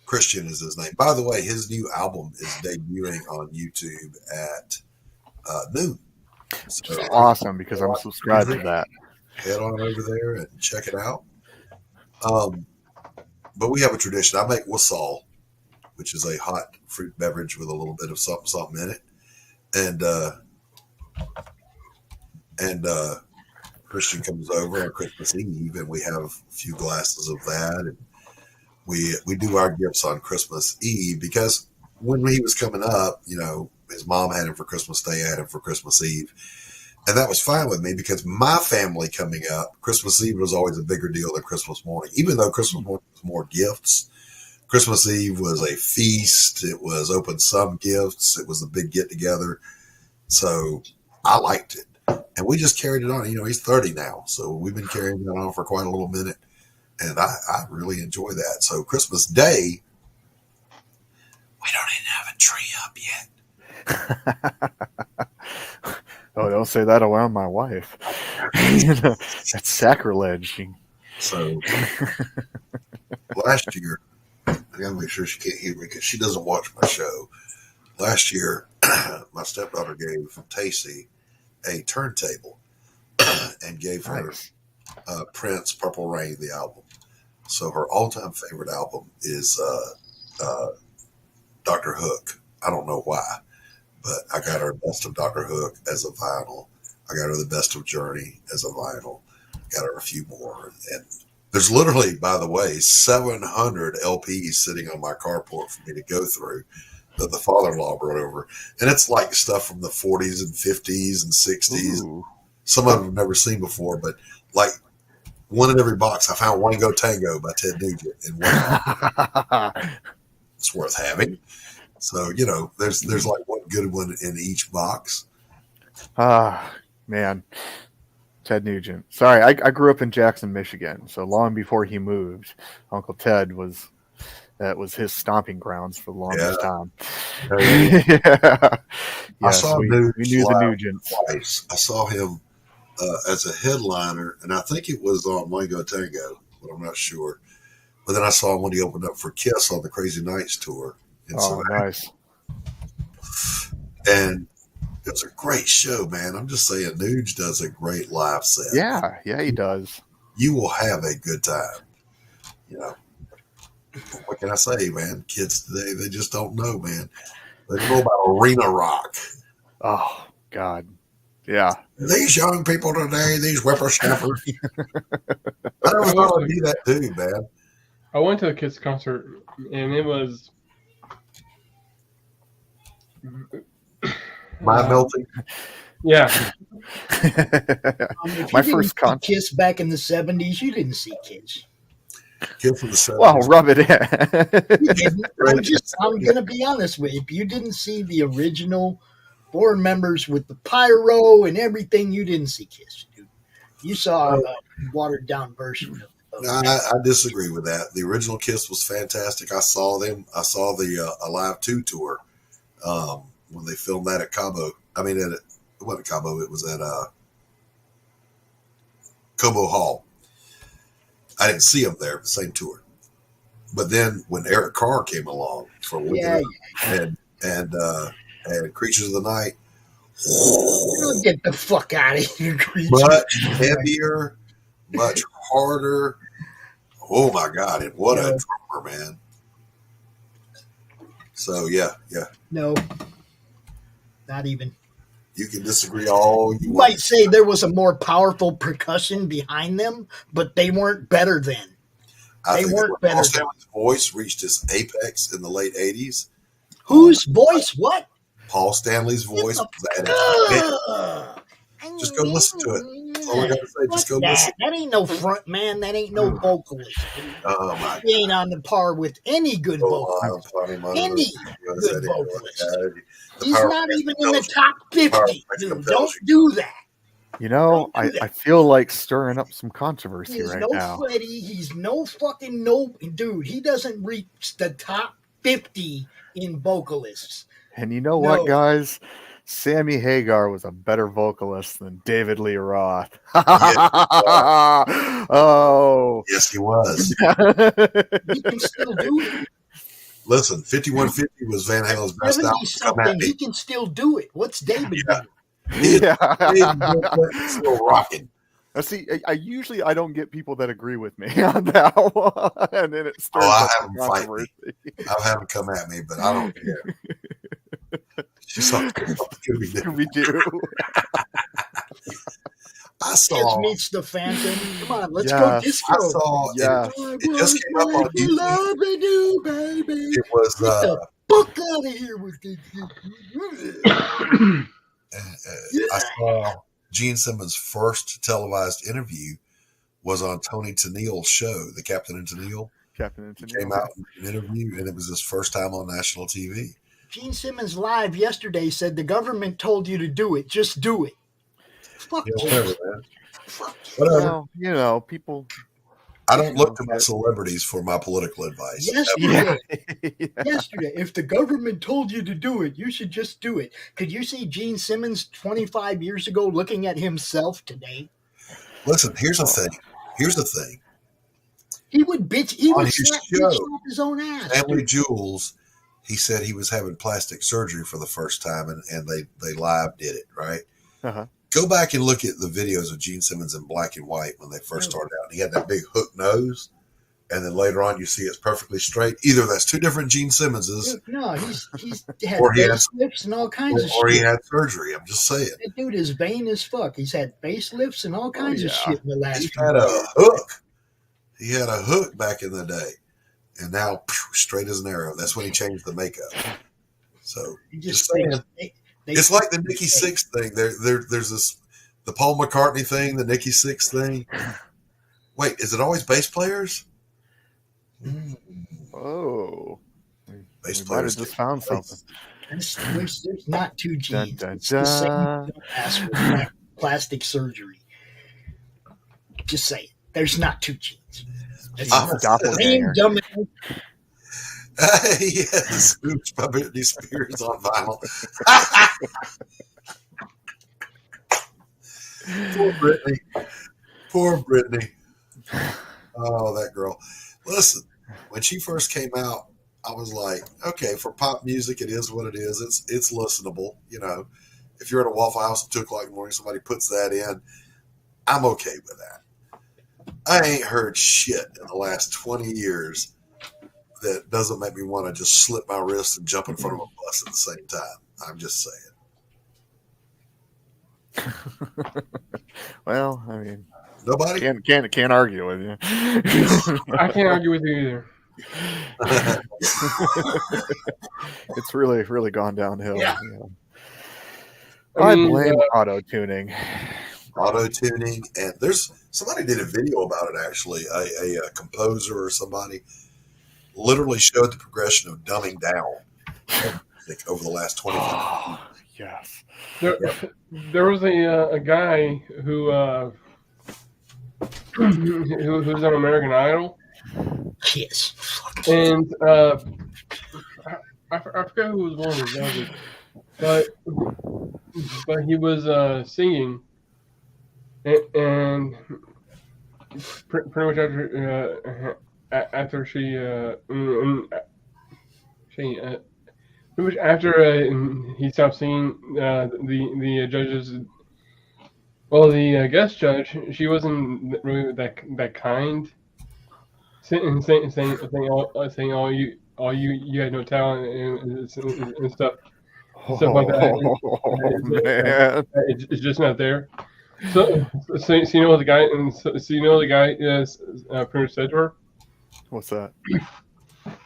Christian is his name. By the way, his new album is debuting on YouTube at noon. So Which is awesome because I'm subscribed to that. Head on over there and check it out. But we have a tradition. I make wassail, which is a hot fruit beverage with a little bit of something in it. And Christian comes over on Christmas Eve, and we have a few glasses of that. And we do our gifts on Christmas Eve because when he was coming up, you know, his mom had him for Christmas Day, I had him for Christmas Eve. And that was fine with me because my family coming up, Christmas Eve was always a bigger deal than Christmas morning. Even though Christmas morning was more gifts, Christmas Eve was a feast. It was open some gifts. It was a big get together. So I liked it. And we just carried it on. You know, he's 30 now. So we've been carrying that on for quite a little minute. And I really enjoy that. So Christmas Day, we don't even have a tree up yet. Oh, don't say that around my wife. That's sacrilege. So last year, I gotta make sure she can't hear me because she doesn't watch my show. Last year, my stepdaughter gave Tacey a turntable and gave her Prince Purple Rain, the album. So her all-time favorite album is Dr. Hook. I don't know why. But I got her Best of Dr. Hook as a vinyl. I got her the Best of Journey as a vinyl. Got her a few more. And there's literally, by the way, 700 LPs sitting on my carport for me to go through that the father-in-law brought over. And it's like stuff from the 40s and 50s and 60s. Ooh. Some of them I've never seen before, but like one in every box. I found Wango Tango by Ted Nugent in one. It's worth having. So, you know, there's like one good one in each box. Ah, man. Ted Nugent. Sorry, I grew up in Jackson, Michigan. So long before he moved, Uncle Ted was his stomping grounds for the longest time. Yeah. I saw we knew the Nugents twice. I saw him as a headliner, and I think it was on Wango Tango, but I'm not sure. But then I saw him when he opened up for Kiss on the Crazy Nights tour. Nice. And it was a great show, man. I'm just saying, Nuge does a great live set. Yeah, he does. You will have a good time. You know, what can I say, man? Kids today, they just don't know, man. They don't know about arena rock. Oh, God. Yeah. These young people today, these whippersnappers. I never thought I'd be that dude, man. I went to a Kiss concert, and it was My melting. Yeah. If My you didn't first con. see Kiss back in the 70s, you didn't see Kiss. Kiss from the 70s. Well, rub it You didn't. in. I'm going to be honest with you. If you didn't see the original 4 members with the pyro and everything, you didn't see Kiss, dude. You saw a watered down version of I disagree with that. The original Kiss was fantastic. I saw them. I saw the Alive 2 tour when they filmed that at Cabo. I mean, it wasn't Cabo. It was at Cobo Hall. I didn't see them there, the same tour. But then when Eric Carr came along for and Creatures of the Night, get the fuck out of here, Creatures. much heavier, much harder. Oh my God! And what a drummer, man! So yeah. No, not even. You can disagree all you might say there was a more powerful percussion behind them, but they weren't better then. They weren't better. Paul Stanley's voice reached its apex in the late '80s. Whose voice? What? Paul Stanley's voice was at its Just go listen to it. That's all I got to say. Just go listen. That ain't no front man. That ain't no vocalist. Oh my! He ain't on the par with any good vocalist. Any good vocalist. He's not even in the top 50. Dude, don't do that. You know, I feel like stirring up some controversy right now. He's no fucking dude. He doesn't reach the top 50 in vocalists. And you know what, guys? Sammy Hagar was a better vocalist than David Lee Roth. Oh. Yes, he was. He can still do it. Listen, 5150 was Van Halen's best album. He can still do it. What's David doing? He's still rocking. See, I don't get people that agree with me on that one, and then it starts. I have them fight me. I'll have them come at me, but I don't care. Something we do. I saw. Meets the Phantom. Come on, let's go disco. I saw. It just came up on YouTube. Baby. It was. Get the fuck out of here with this. I saw Gene Simmons' first televised interview was on Tony Tennille's show, the Captain and Tennille. Came out in an interview, and it was his first time on national TV. Gene Simmons live yesterday said the government told you to do it. Just do it. Fuck you. Whatever, man. Whatever. Well, people. I don't look to my celebrities for my political advice. Yesterday, if the government told you to do it, you should just do it. Could you see Gene Simmons 25 years ago looking at himself today? Listen, here's the thing. He would bitch. He on would his slap show, his own ass. Family Jewels. He said he was having plastic surgery for the first time, and they live did it, right? Uh-huh. Go back and look at the videos of Gene Simmons in black and white when they first started out. He had that big hook nose, and then later on you see it's perfectly straight. Either that's two different Gene Simmonses. No, he's had facelifts and all kinds of shit. Or he had surgery. I'm just saying. That dude is vain as fuck. He's had facelifts and all kinds of shit in the last He few had years. a hook. He had a hook back in the day. And now, straight as an arrow. That's when he changed the makeup. So, just saying. It's like the Nikki Sixx thing. There's this, the Paul McCartney thing, the Nikki Sixx thing. Wait, is it always bass players? Oh. Bass we players. might have just found something. There's not two genes. Dun, dun, It's the same. dun. Don't ask for plastic surgery. Just say it. There's not two genes. That's doppelganger. Yes, Scooch by Britney Spears on vinyl. Poor Britney. Oh, that girl. Listen, when she first came out, I was like, okay, for pop music, it is what it is. It's listenable. You know, if you're at a Waffle House at 2 o'clock in the morning, somebody puts that in, I'm okay with that. I ain't heard shit in the last 20 years that doesn't make me want to just slip my wrist and jump in front of a bus at the same time. I'm just saying. Well, I mean, nobody can't argue with you. I can't argue with you either. It's really gone downhill. Yeah. You know. I blame auto tuning. Auto tuning, and there's somebody did a video about it actually. A composer or somebody literally showed the progression of dumbing down over the last 25 years. Yes. There was a guy who who's on American Idol. Yes. And I forgot who was one of the judges, but he was singing, and pretty much after she pretty much after he stopped singing, the judges, well, the guest judge, she wasn't really that kind, saying all you had no talent and stuff like that. It's just not there. So you know what the guy pretty much said to her? What's that? You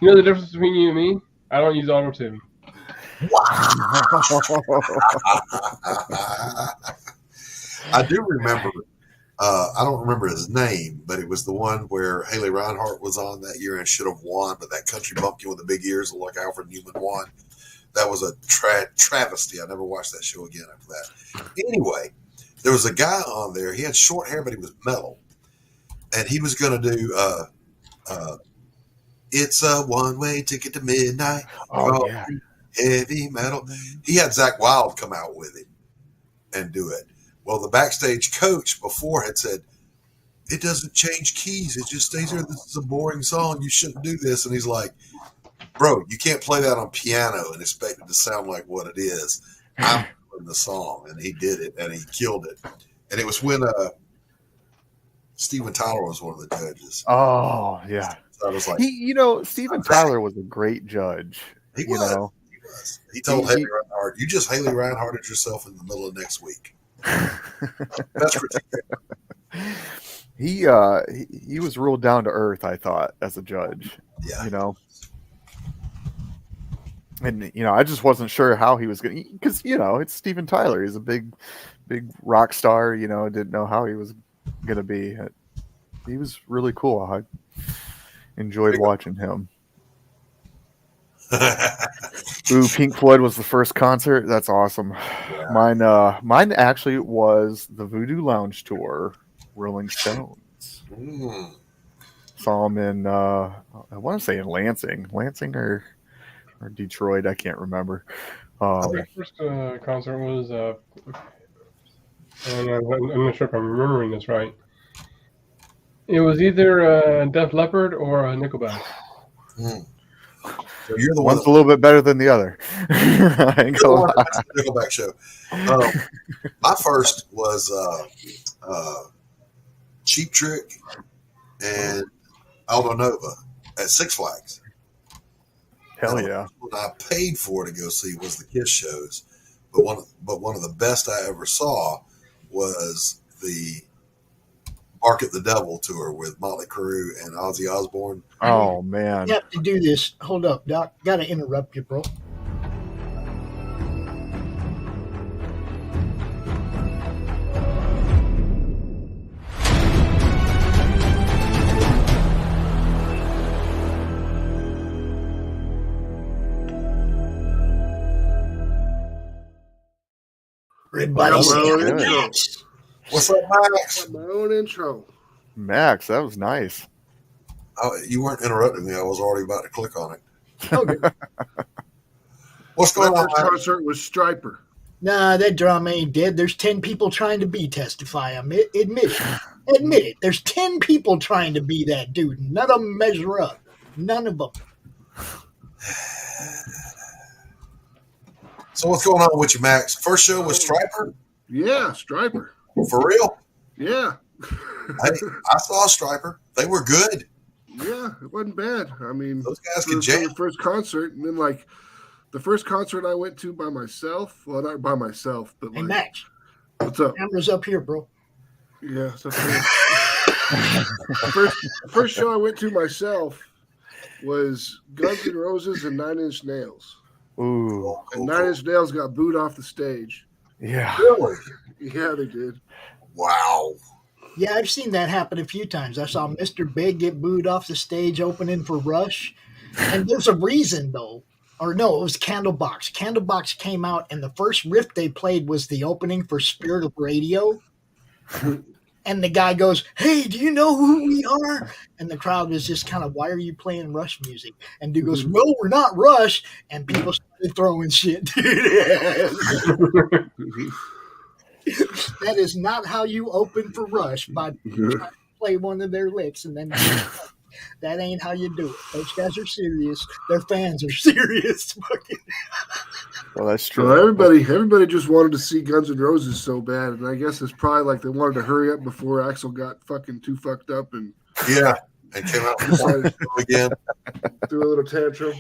know the difference between you and me? I don't use auto tune. I do remember. I don't remember his name, but it was the one where Haley Reinhart was on that year and should have won, but that country bumpkin with the big ears like Alfred Newman won. That was a travesty. I never watched that show again after that. Anyway, there was a guy on there. He had short hair, but he was metal, and he was going to do "It's a One-Way Ticket to Midnight." Oh yeah, heavy metal. He had Zakk Wylde come out with him and do it. Well, the backstage coach before had said, "It doesn't change keys. It just stays there. This is a boring song. You shouldn't do this." And he's like, "Bro, you can't play that on piano and expect it to sound like what it is. I'm doing the song." And he did it, and he killed it. And it was when Steven Tyler was one of the judges. Oh, yeah. So I was like, Steven Tyler was a great judge. He was. He told Haley Reinhart, "You just Haley Reinharted yourself in the middle of next week." That's ridiculous. He was real down to earth, I thought, as a judge. Yeah. And I just wasn't sure how he was going to, because it's Steven Tyler. He's a big rock star. Didn't know how he was going to be. He was really cool. I enjoyed watching him. Ooh, Pink Floyd was the first concert. That's awesome. Yeah. Mine actually was the Voodoo Lounge tour, Rolling Stones. Saw him in I want to say in Lansing or Detroit. I can't remember. My first concert was and I'm not sure if I'm remembering this right. It was either Def Leppard or Nickelback. So you're the one's a little bit better than the other. I ain't gonna lie. Nickelback show. My first was Cheap Trick and Aldo Nova at Six Flags. Hell yeah! What I paid for to go see was the Kiss shows, but one of the best I ever saw was the Bark at the Devil tour with Motley Crue and Ozzy Osbourne. Oh man! You have to do this. Hold up, Doc. Got to interrupt you, bro. Everybody's Max. What's up, Max? My own intro. Max, that was nice. You weren't interrupting me. I was already about to click on it. Okay. What's going on? My concert was Striper. Nah, that drama ain't dead. There's 10 people trying to testify. Admit it. Admit it. There's 10 people trying to be that dude. None of them measure up. None of them. So what's going on with you, Max? First show was Striper? Yeah, Striper. For real? Yeah. I saw Striper. They were good. Yeah, it wasn't bad. I mean, those guys could jam. The first concert, and then the first concert I went to by myself. Well, not by myself, but hey, Max. What's up? Camera's up here, bro. Yeah, it's up here. first show I went to myself was Guns N' Roses and 9 Inch Nails. Ooh. And 9 Inch Nails got booed off the stage. Yeah. Really? Yeah, they did. Wow. Yeah, I've seen that happen a few times. I saw Mr. Big get booed off the stage opening for Rush. And there's a reason, though. Or no, it was Candlebox. Candlebox came out, and the first riff they played was the opening for Spirit of Radio. And the guy goes, "Hey, do you know who we are?" And the crowd was just kind of, "Why are you playing Rush music?" And dude goes, "Well, we're not Rush." And people started throwing shit. That is not how you open for Rush, by trying to play one of their licks and then that ain't how you do it. Those guys are serious. Their fans are serious. Well, that's true. Well, everybody just wanted to see Guns N' Roses so bad, and I guess it's probably like they wanted to hurry up before Axl got fucking too fucked up and and came out again, threw a little tantrum.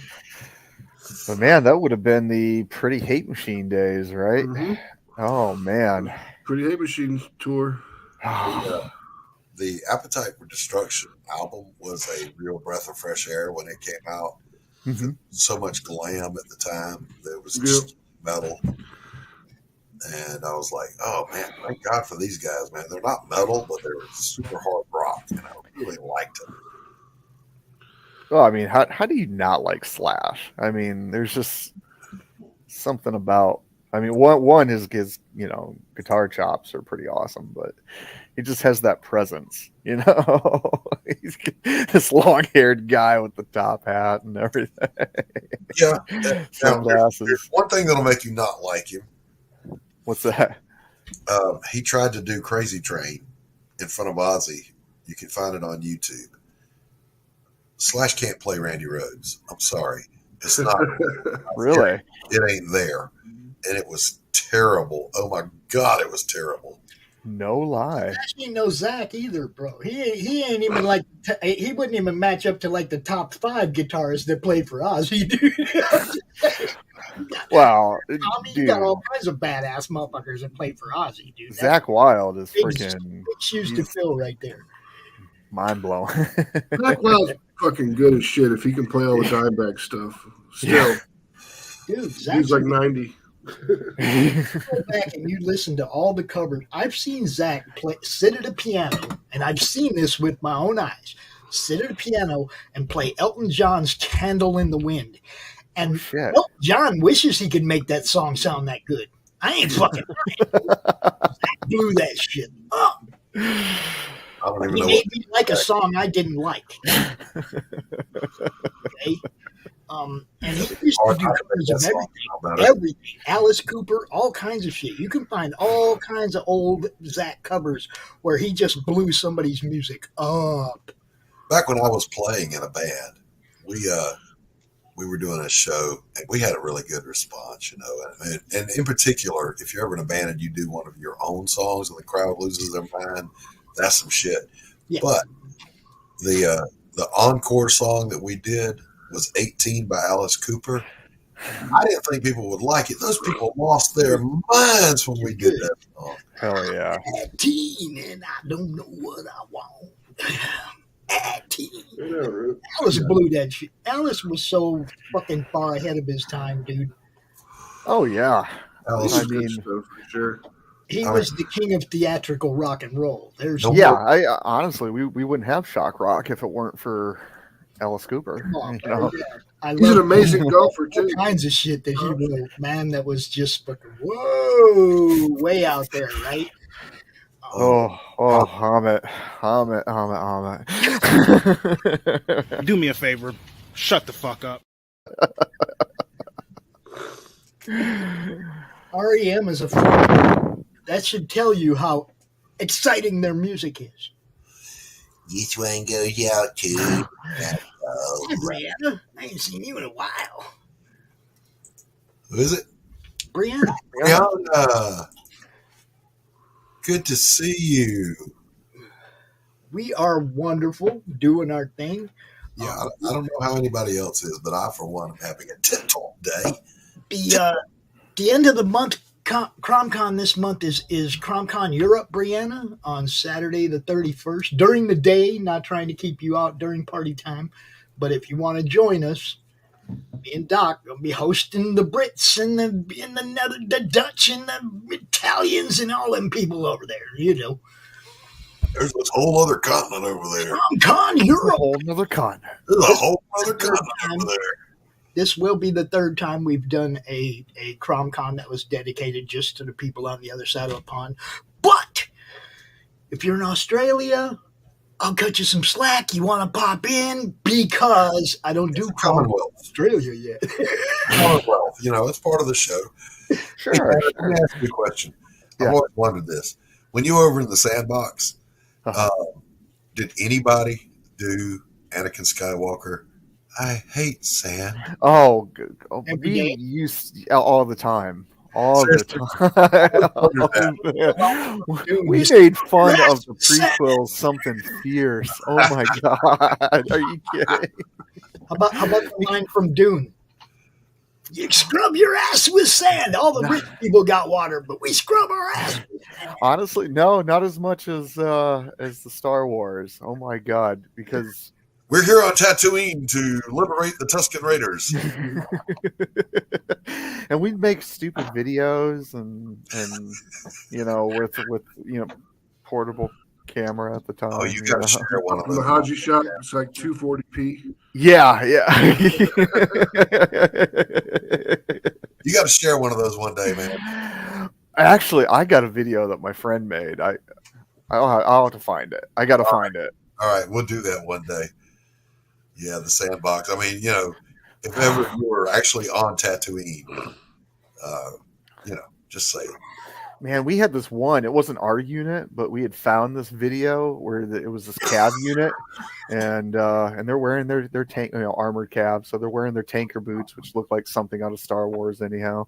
But man, that would have been the Pretty Hate Machine days, right? Mm-hmm. Oh man, Pretty Hate Machine tour. The Appetite for Destruction album was a real breath of fresh air when it came out. Mm-hmm. So much glam at the time that it was just metal. And I was like, oh man, thank God for these guys, man. They're not metal, but they're super hard rock, and I really liked it. Well, I mean, how do you not like Slash? I mean, there's just something about. I mean, one his guitar chops are pretty awesome, but he just has that presence, He's this long-haired guy with the top hat and everything. Yeah, sunglasses. There's one thing that'll make you not like him. What's that? He tried to do Crazy Train in front of Ozzy. You can find it on YouTube. Slash can't play Randy Rhoads. I'm sorry. It's not. Really? It ain't there. And it was terrible. Oh my God, it was terrible. No lie. Slash ain't no Zach either, bro. He ain't even like, he wouldn't even match up to like the top 5 guitarists that played for Ozzy, dude. Wow. You got all kinds of badass motherfuckers that played for Ozzy, dude. Zach Wilde is big freaking shoes to fill right there. Mind blowing. Zach Wilde's fucking good as shit if he can play all the Dimebag stuff. Still. Dude, he's like 90. You go back and you listen to all the covers. I've seen Zach sit at a piano, and I've seen this with my own eyes. Sit at a piano and play Elton John's "Candle in the Wind," and Elton John wishes he could make that song sound that good. I ain't fucking. Zach blew that shit up. He made me like a song I didn't like. Okay. And he used to do covers of everything. Alice Cooper, all kinds of shit. You can find all kinds of old Zach covers where he just blew somebody's music up. Back when I was playing in a band, we were doing a show, and we had a really good response, And in particular, if you're ever in a band and you do one of your own songs and the crowd loses their mind, that's some shit. Yeah. But the encore song that we did was 18 by Alice Cooper. I didn't think people would like it. Those people lost their minds when we did that song. Hell yeah. 18 and I don't know what I want. 18. Alice blew that shit. Alice was so fucking far ahead of his time, dude. Oh yeah. Alice is good stuff for sure. He was the king of theatrical rock and roll. I honestly, we wouldn't have shock rock if it weren't for Alice Cooper. He's an amazing golfer too. All kinds of shit that he wrote, man, that was just fucking whoa, way out there, right? Hamid. Do me a favor, shut the fuck up. REM is a that should tell you how exciting their music is. This one goes out to Hey, Brianna, I ain't seen you in a while. Who is it? Brianna. Brianna. Good to see you. We are wonderful, doing our thing. Yeah, I don't know how anybody else is, but I, for one, am having a TikTok day. The end of the month, CromCon this month is CromCon Europe, Brianna, on Saturday the 31st. During the day, not trying to keep you out during party time, but if you want to join us, Me and Doc will be hosting the Brits and the Dutch and the Italians and all them people over there, you know. There's this whole other continent over there. Europe. A whole other continent. There's a whole other continent over there. This will be the third time we've done a CromCon that was dedicated just to the people on the other side of the pond. But if you're in Australia, I'll cut you some slack. You want to pop in because I don't do Commonwealth Australia yet. Commonwealth, you know, it's part of the show. Sure. Hey, let me ask you a question. I've always wondered this. When you were over in the sandbox, did anybody do Anakin Skywalker? I hate sand. Oh, we used all the time. All the time. We made fun of the prequels something fierce. Oh my god. Are you kidding? How about the line from Dune? You scrub your ass with sand. All the rich people got water, but we scrub our ass with sand. Honestly, no, not as much as the Star Wars. Oh my god, because we're here on Tatooine to liberate the Tusken Raiders. And we'd make stupid videos and you know, with you know, portable camera at the time. Oh, you gotta share one of those. The Haji shot, it's like 240p. Yeah. You gotta share one of those one day, man. Actually, I got a video that my friend made. I'll have to find it. I gotta find it. All right, we'll do that one day. Yeah, the sandbox. I mean, you know, if ever you were actually on Tatooine, you know, just say it. Man, we had this one. It wasn't our unit, but we had found this video where it was this cav unit, and they're wearing their tank, you know, armored cav, so they're wearing their tanker boots, which look like something out of Star Wars, anyhow.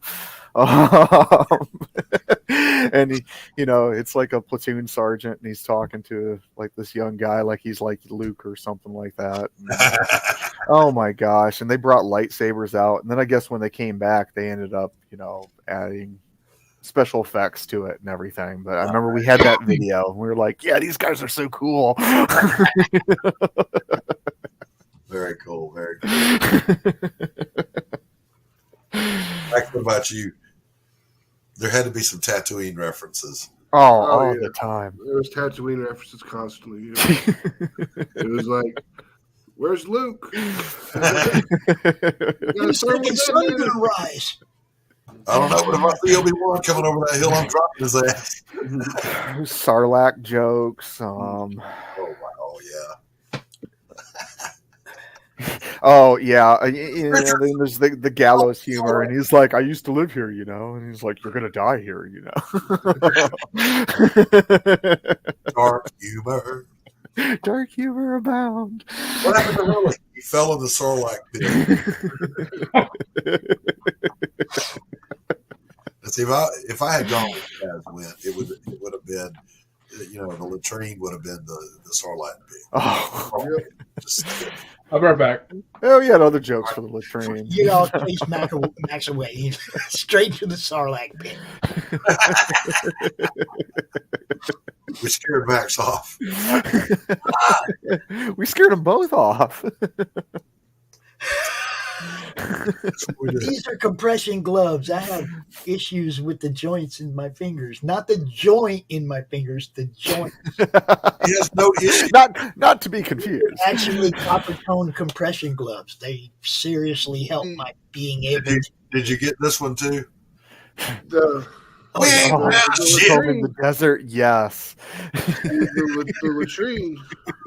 And he, you know, it's like a platoon sergeant, and he's talking to like this young guy, like he's like Luke or something like that. Oh my gosh! And they brought lightsabers out, and then I guess when they came back, they ended up, you know, adding special effects to it and everything. But I remember we had that video and we were like, yeah, these guys are so cool. Very cool. Very cool. Max, what about you? There had to be some Tatooine references. All the time. There was Tatooine references constantly. You know? It was like, where's Luke? The second sun gonna rise. I don't know, but if I see Obi-Wan coming over that hill, I'm dropping his ass. Sarlacc jokes. Oh, wow, yeah. Oh, yeah. You know, then there's the gallows humor, and he's like, I used to live here, you know? And he's like, you're going to die here, you know? Dark humor. Dark humor abound. What happened to Roland? He fell in the Sarlacc pit. See, if I had gone with Kaz went, it would have been, you know, the latrine would have been the Sarlacc pit. Oh, I'll be right back. Oh, we had other jokes for the latrine. You all chase Max away straight to the Sarlacc pit. We scared Max off. We scared them both off. These are compression gloves. I have issues with the joints in my fingers. Not the joint in my fingers, the joint. He has no issue. Not to be confused. Actually, copper tone compression gloves. They seriously help my being able to. Did you get this one too? In the desert, yes. The latrine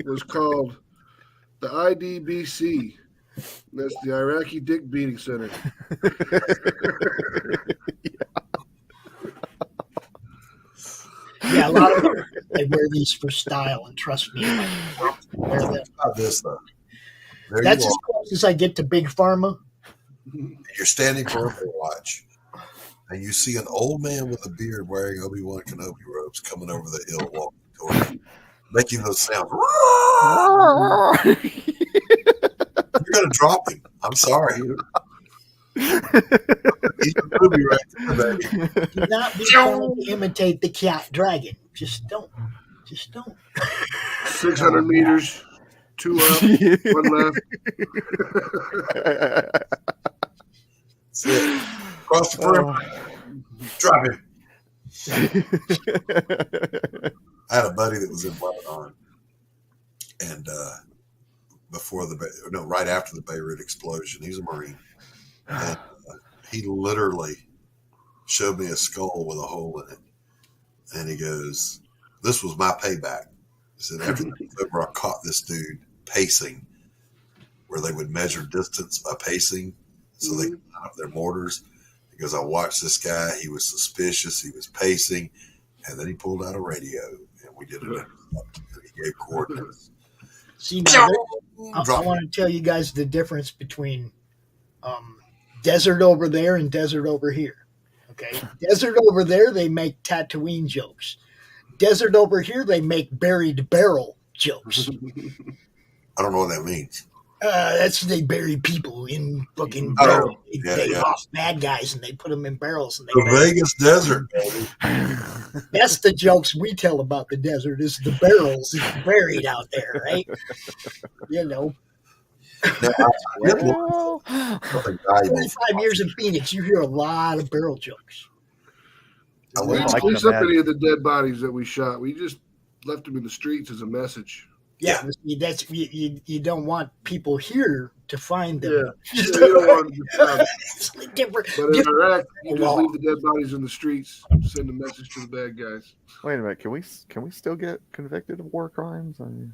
was called the IDBC. That's the Iraqi Dick Beating Center. Yeah, a lot of them, they wear these for style, and trust me, wear them. Not this though. That's as close as I get to Big Pharma. You're standing for a watch, and you see an old man with a beard wearing Obi-Wan Kenobi robes coming over the hill, walking toward you, making those sounds. You're gonna drop him. I'm sorry. He's a movie right there, baby. Do not be trying to imitate the cat dragon. Just don't. 600 meters, 2 up, 1 left. That's it. Across the perimeter. Drop him. I had a buddy that was in Lebanon, and right after the Beirut explosion, he's a Marine, and he literally showed me a skull with a hole in it, and he goes, "This was my payback." He said, "After that was over, I caught this dude pacing, where they would measure distance by pacing, so they could line up their mortars." He goes, "I watched this guy. He was suspicious. He was pacing, and then he pulled out a radio, and we did it. And he gave coordinates." See, now, I want to tell you guys the difference between desert over there and desert over here. Okay, desert over there, they make Tatooine jokes. Desert over here, they make buried barrel jokes. I don't know what that means. That's they bury people in fucking barrels. They yeah. lost bad guys and they put them in barrels. And they The Vegas desert, baby. That's the jokes we tell about the desert is the barrels is buried out there, right? You know. Now, 25 years in Phoenix, you hear a lot of barrel jokes. We didn't clean up any of the dead bodies that we shot. We just left them in the streets as a message. Yeah, that's you don't want people here to find them. Yeah, you don't want them to find them. But in Iraq, you just leave the dead bodies in the streets, send a message to the bad guys. Wait a minute, can we still get convicted of war crimes? I mean...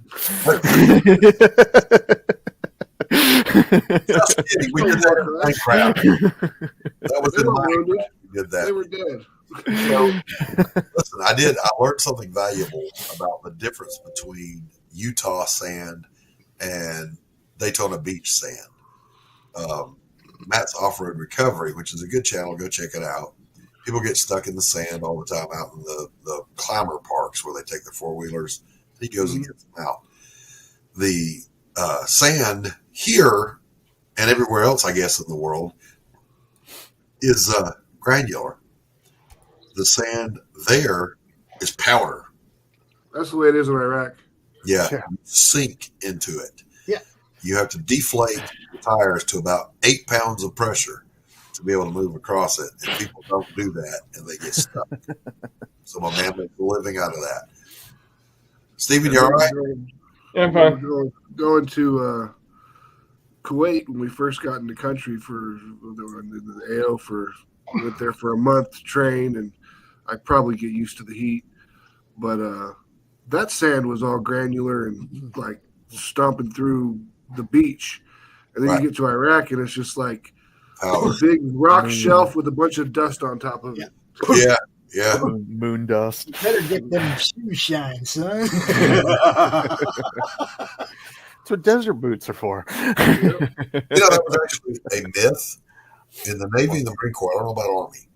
Just kidding. We did that in Minecraft. That was in Minecraft. We did that. They were dead. So, listen, I learned something valuable about the difference between Utah sand and Daytona Beach sand. Matt's Off-Road Recovery, which is a good channel, go check it out. People get stuck in the sand all the time out in the climber parks where they take their four-wheelers. He goes and gets them out. The sand here and everywhere else, I guess, in the world is granular. The sand there is powder. That's the way it is in Iraq. Yeah. Sink into it. Yeah. You have to deflate the tires to about 8 pounds of pressure to be able to move across it. And people don't do that and they get stuck. So my man makes a living out of that. Steven, you all right? Yeah, I'm fine. Going to Kuwait when we first got in the country for the AO went there for a month to train, and I'd probably get used to the heat. But that sand was all granular and like stomping through the beach. And then you get to Iraq and it's just like a big rock shelf with a bunch of dust on top of it. Yeah. Moon dust. You better get them shoes shine, son. That's what desert boots are for. That was actually a myth in the Navy and the Marine Corps. I don't know about Army,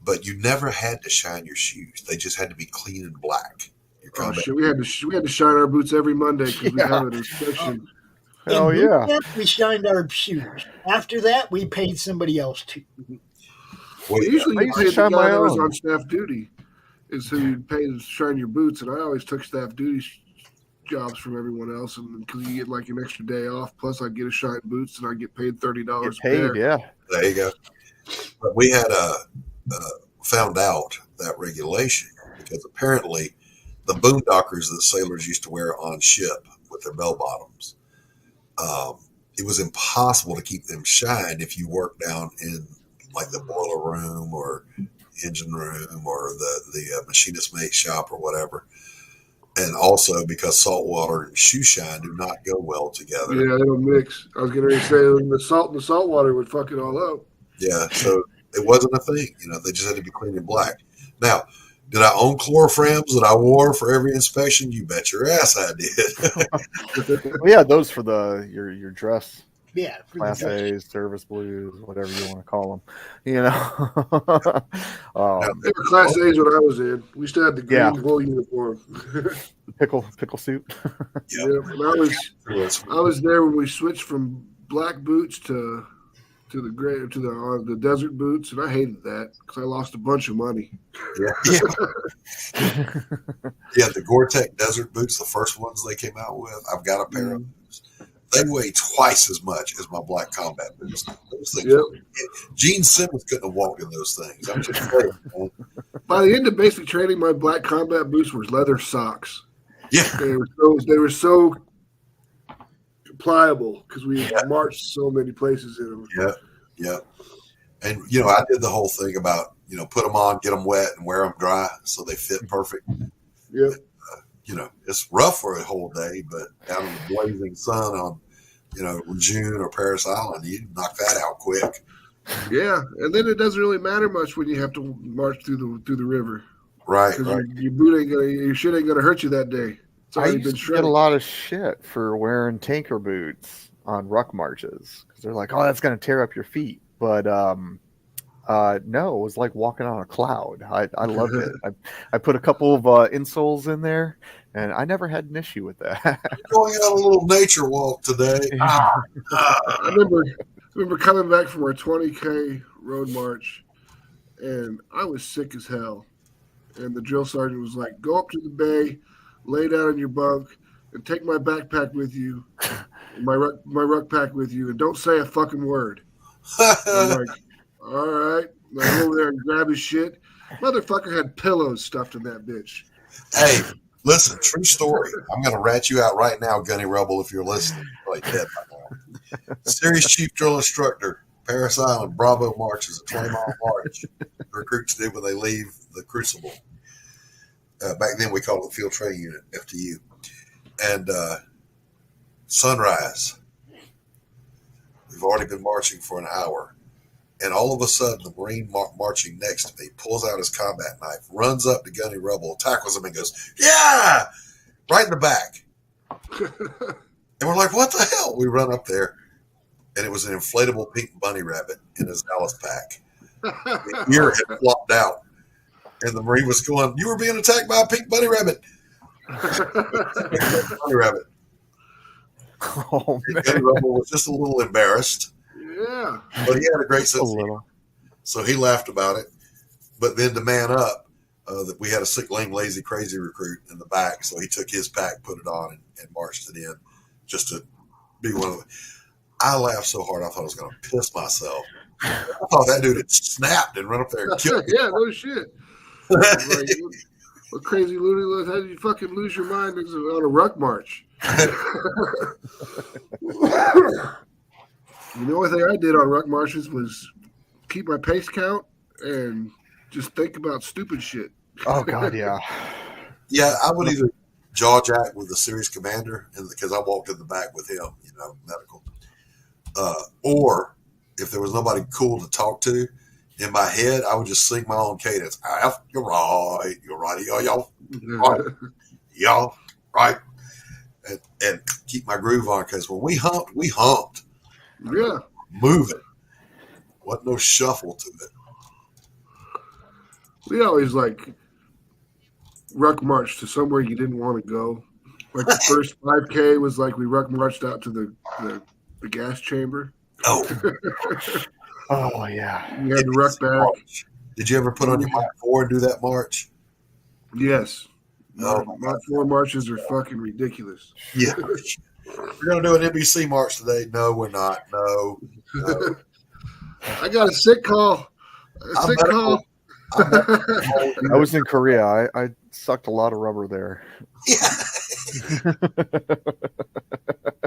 but you never had to shine your shoes. They just had to be clean and black. Oh shit! We had to shine our boots every Monday because we had an inspection. Oh yeah! We shined our shoes. After that, we paid somebody else to. Well, usually you pay the guy that was on staff duty is who you pay to shine your boots, and I always took staff duty jobs from everyone else, and because you get like an extra day off, plus I get a shine boots, and I get paid $30 a pair. Yeah, there you go. But we had found out that regulation because apparently the boondockers that sailors used to wear on ship with their bell bottoms, it was impossible to keep them shined if you worked down in like the boiler room or engine room or the machinist mate shop or whatever. And also because salt water and shoe shine do not go well together. Yeah, they don't mix. I was getting ready to say the salt and the salt water would fuck it all up. Yeah, so it wasn't a thing. They just had to be clean and black. Now, did I own chloroframs that I wore for every inspection? You bet your ass I did. Well, yeah, those for your dress. Yeah, Class A's, service blues, whatever you want to call them. They were Class A's when I was in. We still had the green wool uniform. pickle suit. Yeah, and I was there when we switched from black boots to the desert boots, and I hated that because I lost a bunch of money. Yeah, the Gore-Tex desert boots, the first ones they came out with. I've got a pair of those. They weigh twice as much as my black combat boots. Those things. Yep. Gene Simmons couldn't have walked in those things. I'm just saying, man. By the end of basic training, my black combat boots were leather socks. Yeah, they were so pliable because we marched so many places in them. Yeah. And I did the whole thing about put them on, get them wet, and wear them dry so they fit perfect. Yep. It's rough for a whole day, but out in the blazing sun on June or Paris Island, you knock that out quick. Yeah, and then it doesn't really matter much when you have to march through the river, right? Because your shit ain't gonna hurt you that day. It's I already used been to shredded. get a lot of shit for wearing tanker boots on ruck marches because they're like, "Oh, that's gonna tear up your feet," but no, it was like walking on a cloud. I loved it. I put a couple of insoles in there, and I never had an issue with that. Going on a little nature walk today. I remember coming back from our 20K road march, and I was sick as hell. And the drill sergeant was like, "Go up to the bay, lay down in your bunk, and take my backpack with you, my ruck pack with you, and don't say a fucking word." I'm like, "All right." And I go over there and grab his shit. Motherfucker had pillows stuffed in that bitch. Hey, listen, true story. I'm going to rat you out right now, Gunny Rebel, if you're listening. Like that. Series Chief Drill Instructor, Paris Island, Bravo March is a 20-mile march the recruits did when they leave the Crucible. Back then we called it the Field Training Unit, FTU. And sunrise. We've already been marching for an hour. And all of a sudden, the Marine marching next to me pulls out his combat knife, runs up to Gunny Rebel, tackles him, and goes, "Yeah!" Right in the back. And we're like, "What the hell?" We run up there, and it was an inflatable pink bunny rabbit in his Alice pack. The ear had flopped out. And the Marine was going, "You were being attacked by a pink bunny rabbit." Bunny rabbit. Oh, man. Gunny Rebel was just a little embarrassed. Yeah. But he had a great sense of humor. So he laughed about it. But then to man up, that we had a sick, lame, lazy, crazy recruit in the back. So he took his pack, put it on, and marched it in just to be one of them. I laughed so hard I thought I was going to piss myself. I thought that dude had snapped and run up there and killed me. Yeah, no shit. Like, what crazy loony was? How did you fucking lose your mind on a ruck march? The only thing I did on ruck marches was keep my pace count and just think about stupid shit. Oh God, yeah. Yeah, I would either jaw jack with the series commander, and because I walked in the back with him, medical. Or if there was nobody cool to talk to, in my head, I would just sing my own cadence. You're right, y'all, right, and keep my groove on, because when we humped. Yeah. Moving. Wasn't no shuffle to it. We always ruck march to somewhere you didn't want to go. Like the first 5K was like we ruck marched out to the gas chamber. Oh. Oh yeah. You had to ruck back. Did you ever put on your Mach 4 and do that march? Yes. No. Mach 4 marches are fucking ridiculous. Yeah. We're going to do an NBC march today. No, we're not. No. I got a sick call. I was in Korea. I sucked a lot of rubber there. Yeah.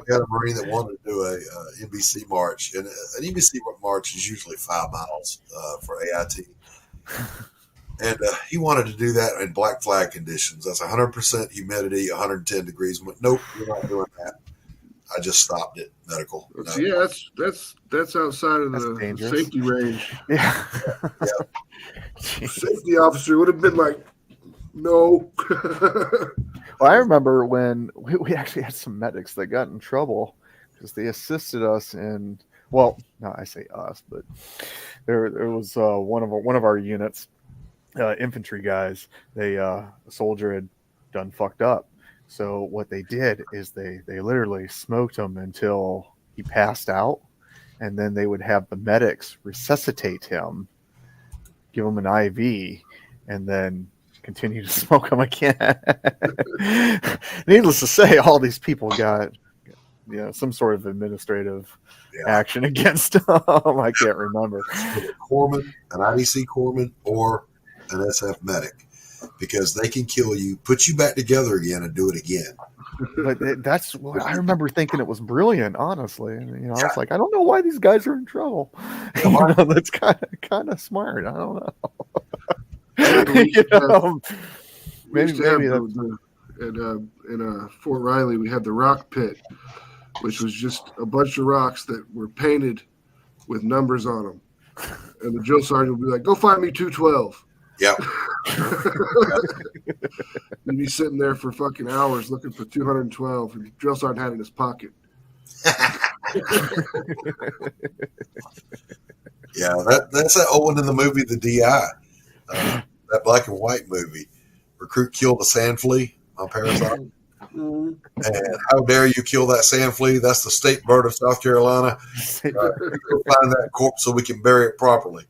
We had a Marine that wanted to do a NBC march. And an NBC march is usually 5 miles for AIT. And he wanted to do that in black flag conditions. That's 100% humidity, 110 degrees. Nope, we're not doing that. I just stopped it. Medical. No. Yeah, that's outside of the safety range. Yeah. Safety officer would have been like, no. Well, I remember when we actually had some medics that got in trouble because they assisted us in. Well, no, I say us, but there was one of our units, infantry guys. A soldier had done fucked up. So what they did is they literally smoked him until he passed out, and then they would have the medics resuscitate him, give him an IV, and then continue to smoke him again. Needless to say, all these people got some sort of administrative action against them. I can't remember. An IDC corpsman, or an SF medic, because they can kill you, put you back together again, and do it again. But that's what I remember thinking. It was brilliant, honestly. I was like, I don't know why these guys are in trouble. That's kind of smart. I don't know. Maybe in Fort Riley, we had the rock pit, which was just a bunch of rocks that were painted with numbers on them, and the drill sergeant would be like, "Go find me 212." Yep. You'd be sitting there for fucking hours looking for 212, and the drill sergeant had it in his pocket. Yeah, that's that old one in the movie The DI, that black and white movie. Recruit killed a sand flea on Parasite. And how dare you kill that sand flea? That's the state bird of South Carolina. Go find that corpse so we can bury it properly.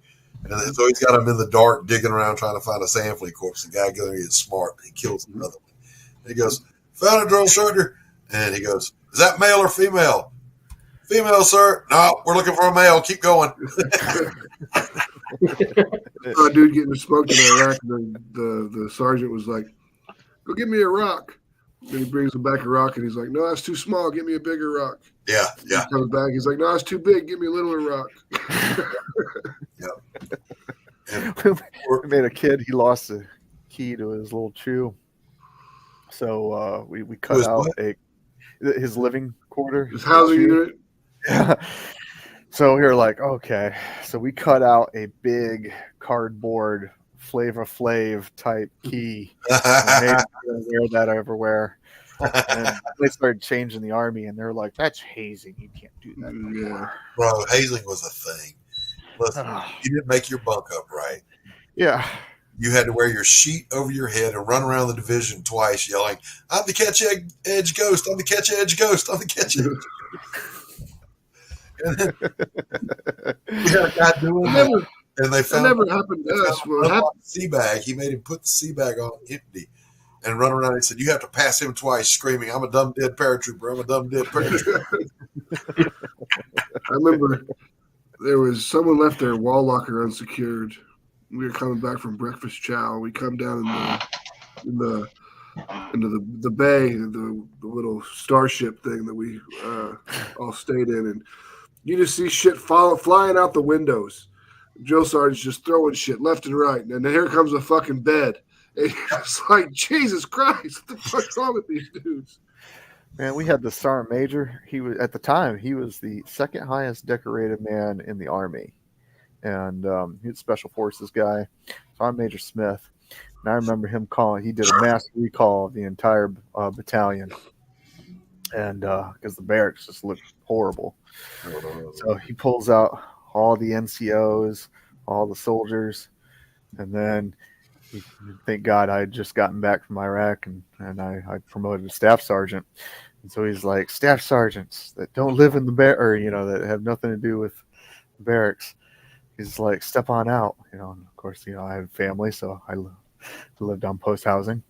And so he's got him in the dark digging around trying to find a sand flea corpse. The guy goes, he's smart. He kills another one. And he goes, "Found a drill sergeant." And he goes, "Is that male or female?" "Female, sir." "No, we're looking for a male. Keep going." A dude getting smoked in Iraq, and the sergeant was like, "Go get me a rock." Then he brings him back a rock, and he's like, "No, that's too small. Give me a bigger rock." Yeah. He comes back. He's like, "No, it's too big. Give me a littler rock." We made a kid. He lost the key to his little chew, so we cut out his living quarter, his housing unit. Yeah. So we were like, okay. So we cut out a big cardboard Flavor Flav type key. And wear that everywhere. And they started changing the army, and they're like, "That's hazing. You can't do that anymore." Bro, hazing was a thing. Listen, you didn't make your bunk up right. Yeah. You had to wear your sheet over your head and run around the division twice yelling, "I'm the catch edge ghost. I'm the catch edge ghost. I'm the catch edge." And then we had a guy doing that. And they found that never happened to us. Sea bag. He made him put the sea bag on empty and run around. And said, "You have to pass him twice," screaming, "I'm a dumb dead paratrooper. I'm a dumb dead paratrooper." I remember there was someone left their wall locker unsecured. We were coming back from breakfast chow. We come down into the bay, the little starship thing that we all stayed in, and you just see shit flying out the windows. Drill sergeant's just throwing shit left and right, and then here comes a fucking bed. And it's like, Jesus Christ, what the fuck's wrong with these dudes? Man, we had the Sergeant Major. He was the second highest decorated man in the Army, and he was a Special Forces guy, Sergeant Major Smith. And I remember him he did a mass recall of the entire battalion, and because the barracks just looked horrible. So he pulls out all the NCOs, all the soldiers, and then thank God I had just gotten back from Iraq, and I promoted a staff sergeant. And so he's like, "Staff sergeants that don't live in the that have nothing to do with barracks," he's like, "Step on out." And of course, I have family, so I lived on post housing.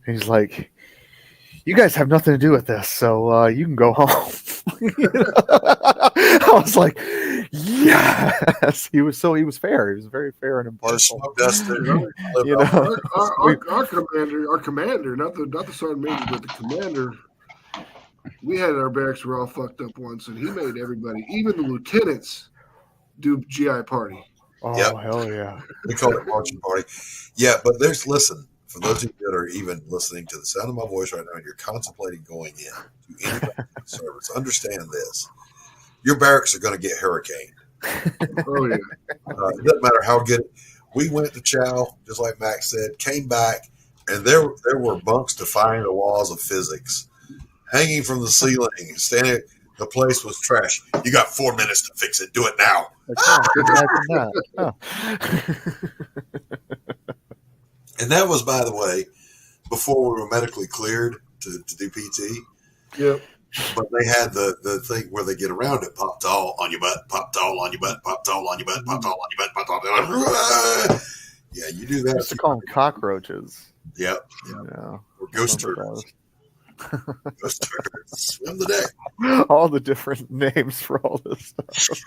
And he's like, "You guys have nothing to do with this, so you can go home." I was like, yes. He was fair. He was very fair and impartial. Our commander, not the sergeant major, but the commander. We had our barracks were all fucked up once, and he made everybody, even the lieutenants, do GI party. Oh, yep. Hell yeah! We call it marching party. Yeah, but listen. For those of you that are even listening to the sound of my voice right now, and you're contemplating going in to any service, understand this: your barracks are going to get hurricaned. Oh yeah. It doesn't matter how good. We went to chow, just like Max said, came back, and there were bunks defying the laws of physics, hanging from the ceiling, standing. The place was trash. You got 4 minutes to fix it. Do it now. And that was, by the way, before we were medically cleared to do PT. Yep. But they had the thing where they get around it. Pop towel on your butt, pop towel on your butt, pop towel on your butt, pop towel on your butt, pop towel on your butt. Yeah, you do that. I used to call them cockroaches. Yep. Yeah. Or ghost turtles. Swim the deck. All the different names for all this stuff.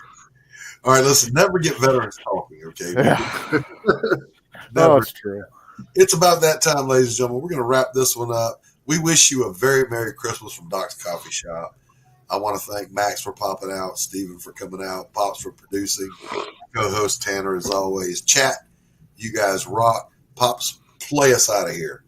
All right, listen, never get veterans talking, okay? Yeah. Never. It's true. It's about that time, ladies and gentlemen. We're going to wrap this one up. We wish you a very Merry Christmas from Doc's Coffee Shop. I want to thank Max for popping out, Steven for coming out, Pops for producing, co-host Tanner as always. Chat, you guys rock. Pops, play us out of here.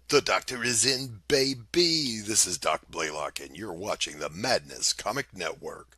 The doctor is in, baby. This is Doc Blalock, and you're watching the Madness Comic Network.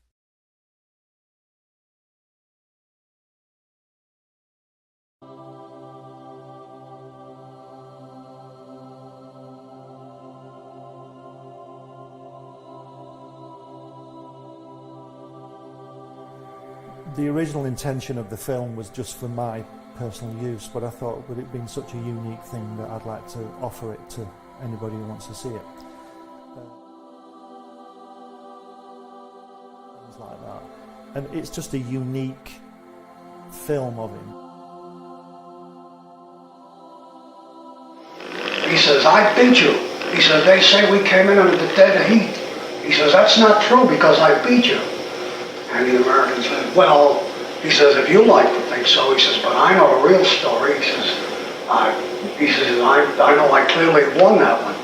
The original intention of the film was just for my personal use, but I thought with it being such a unique thing that I'd like to offer it to anybody who wants to see it. Things like that. And it's just a unique film of him. He says, I beat you. He says, they say we came in under the dead of heat. He says, that's not true because I beat you. And the American said, well, he says, if you like to think so, he says, but I know a real story. He says, I know I clearly won that one.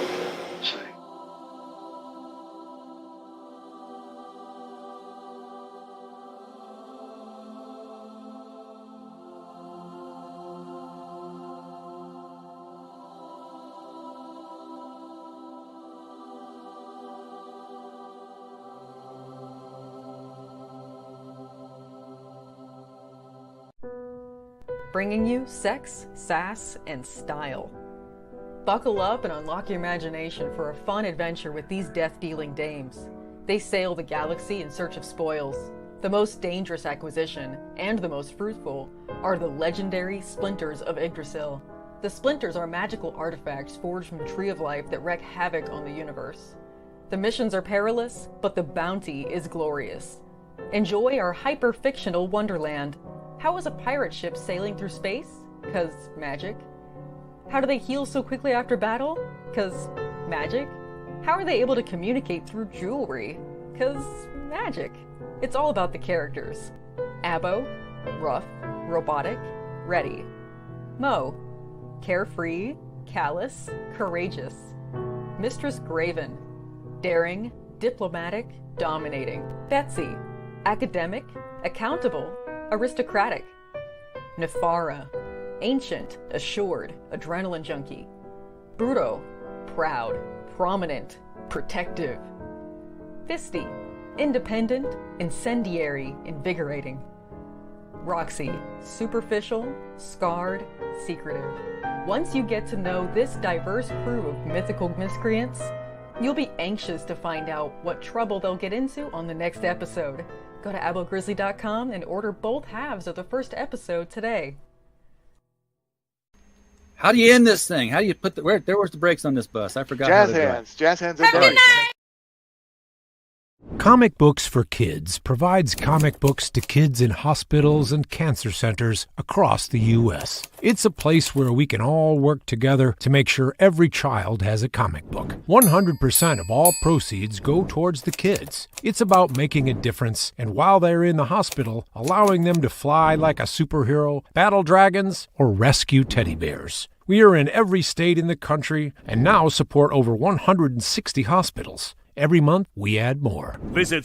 Bringing you sex, sass, and style. Buckle up and unlock your imagination for a fun adventure with these death-dealing dames. They sail the galaxy in search of spoils. The most dangerous acquisition, and the most fruitful, are the legendary Splinters of Yggdrasil. The Splinters are magical artifacts forged from the Tree of Life that wreak havoc on the universe. The missions are perilous, but the bounty is glorious. Enjoy our hyper-fictional wonderland. How is a pirate ship sailing through space? 'Cause magic. How do they heal so quickly after battle? 'Cause magic. How are they able to communicate through jewelry? 'Cause magic. It's all about the characters. Abo, rough, robotic, ready. Mo, carefree, callous, courageous. Mistress Graven, daring, diplomatic, dominating. Betsy, academic, accountable, aristocratic. Nefara, ancient, assured, adrenaline junkie. Bruto, proud, prominent, protective. Fisty, independent, incendiary, invigorating. Roxy, superficial, scarred, secretive. Once you get to know this diverse crew of mythical miscreants, you'll be anxious to find out what trouble they'll get into on the next episode. Go to abogrizzly.com and order both halves of the first episode today. How do you end this thing? How do you put the where's the brakes on this bus? I forgot. Jazz hands. Jazz hands. Comic Books for Kids provides comic books to kids in hospitals and cancer centers across the U.S. It's a place where we can all work together to make sure every child has a comic book. 100% of all proceeds go towards the kids. It's about making a difference, and while they're in the hospital, allowing them to fly like a superhero, battle dragons, or rescue teddy bears. We are in every state in the country and now support over 160 hospitals. Every month, we add more. Visit